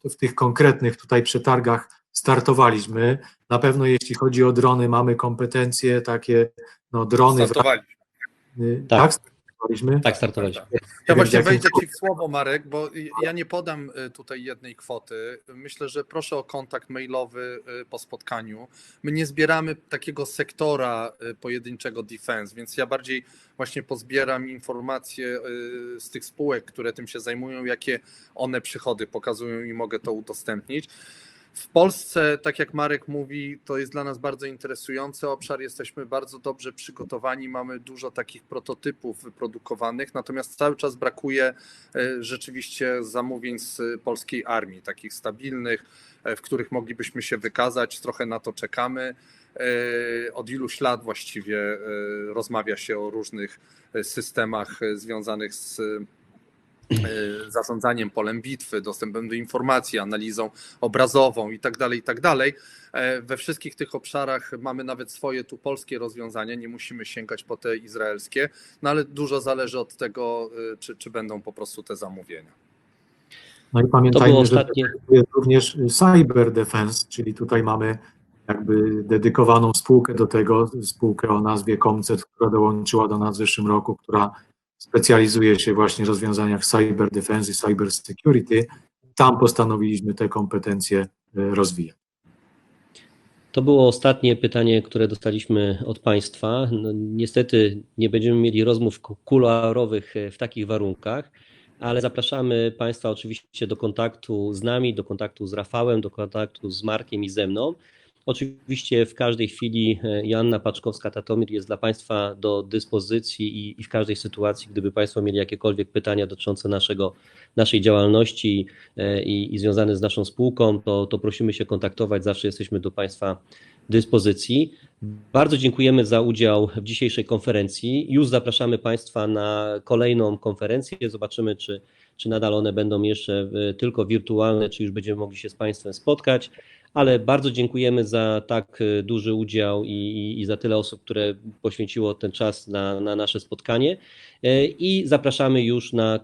Speaker 2: w tych konkretnych tutaj przetargach startowaliśmy. Na pewno jeśli chodzi o drony, mamy kompetencje takie, no drony.
Speaker 3: Startowali.
Speaker 2: Tak, startowaliśmy.
Speaker 1: Tak, startowaliśmy.
Speaker 3: Ja właśnie wejdę Ci w słowo, Marek, bo ja nie podam tutaj jednej kwoty. Myślę, że proszę o kontakt mailowy po spotkaniu. My nie zbieramy takiego sektora pojedynczego defense, więc ja bardziej właśnie pozbieram informacje z tych spółek, które tym się zajmują, jakie one przychody pokazują i mogę to udostępnić. W Polsce, tak jak Marek mówi, to jest dla nas bardzo interesujący obszar, jesteśmy bardzo dobrze przygotowani, mamy dużo takich prototypów wyprodukowanych, natomiast cały czas brakuje rzeczywiście zamówień z polskiej armii, takich stabilnych, w których moglibyśmy się wykazać, trochę na to czekamy. Od iluś lat właściwie rozmawia się o różnych systemach związanych z zarządzaniem polem bitwy, dostępem do informacji, analizą obrazową i tak dalej. We wszystkich tych obszarach mamy nawet swoje tu polskie rozwiązania, nie musimy sięgać po te izraelskie, no ale dużo zależy od tego, czy będą po prostu te zamówienia.
Speaker 2: No i pamiętajmy, że jest również cyber defense, czyli tutaj mamy jakby dedykowaną spółkę do tego, spółkę o nazwie Comcet, która dołączyła do nas w zeszłym roku, która specjalizuje się właśnie w rozwiązaniach cyber defense i cyber security. Tam postanowiliśmy te kompetencje rozwijać.
Speaker 1: To było ostatnie pytanie, które dostaliśmy od Państwa. No, niestety nie będziemy mieli rozmów kuluarowych w takich warunkach, ale zapraszamy Państwa oczywiście do kontaktu z nami, do kontaktu z Rafałem, do kontaktu z Markiem i ze mną. Oczywiście w każdej chwili Joanna Paczkowska-Tatomir jest dla Państwa do dyspozycji i w każdej sytuacji, gdyby Państwo mieli jakiekolwiek pytania dotyczące naszej działalności i związane z naszą spółką, to prosimy się kontaktować, zawsze jesteśmy do Państwa dyspozycji. Bardzo dziękujemy za udział w dzisiejszej konferencji. Już zapraszamy Państwa na kolejną konferencję. Zobaczymy, czy nadal one będą jeszcze tylko wirtualne, czy już będziemy mogli się z Państwem spotkać. Ale bardzo dziękujemy za tak duży udział i za tyle osób, które poświęciło ten czas na nasze spotkanie i zapraszamy już na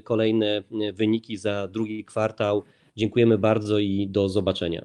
Speaker 1: kolejne wyniki za drugi kwartał. Dziękujemy bardzo i do zobaczenia.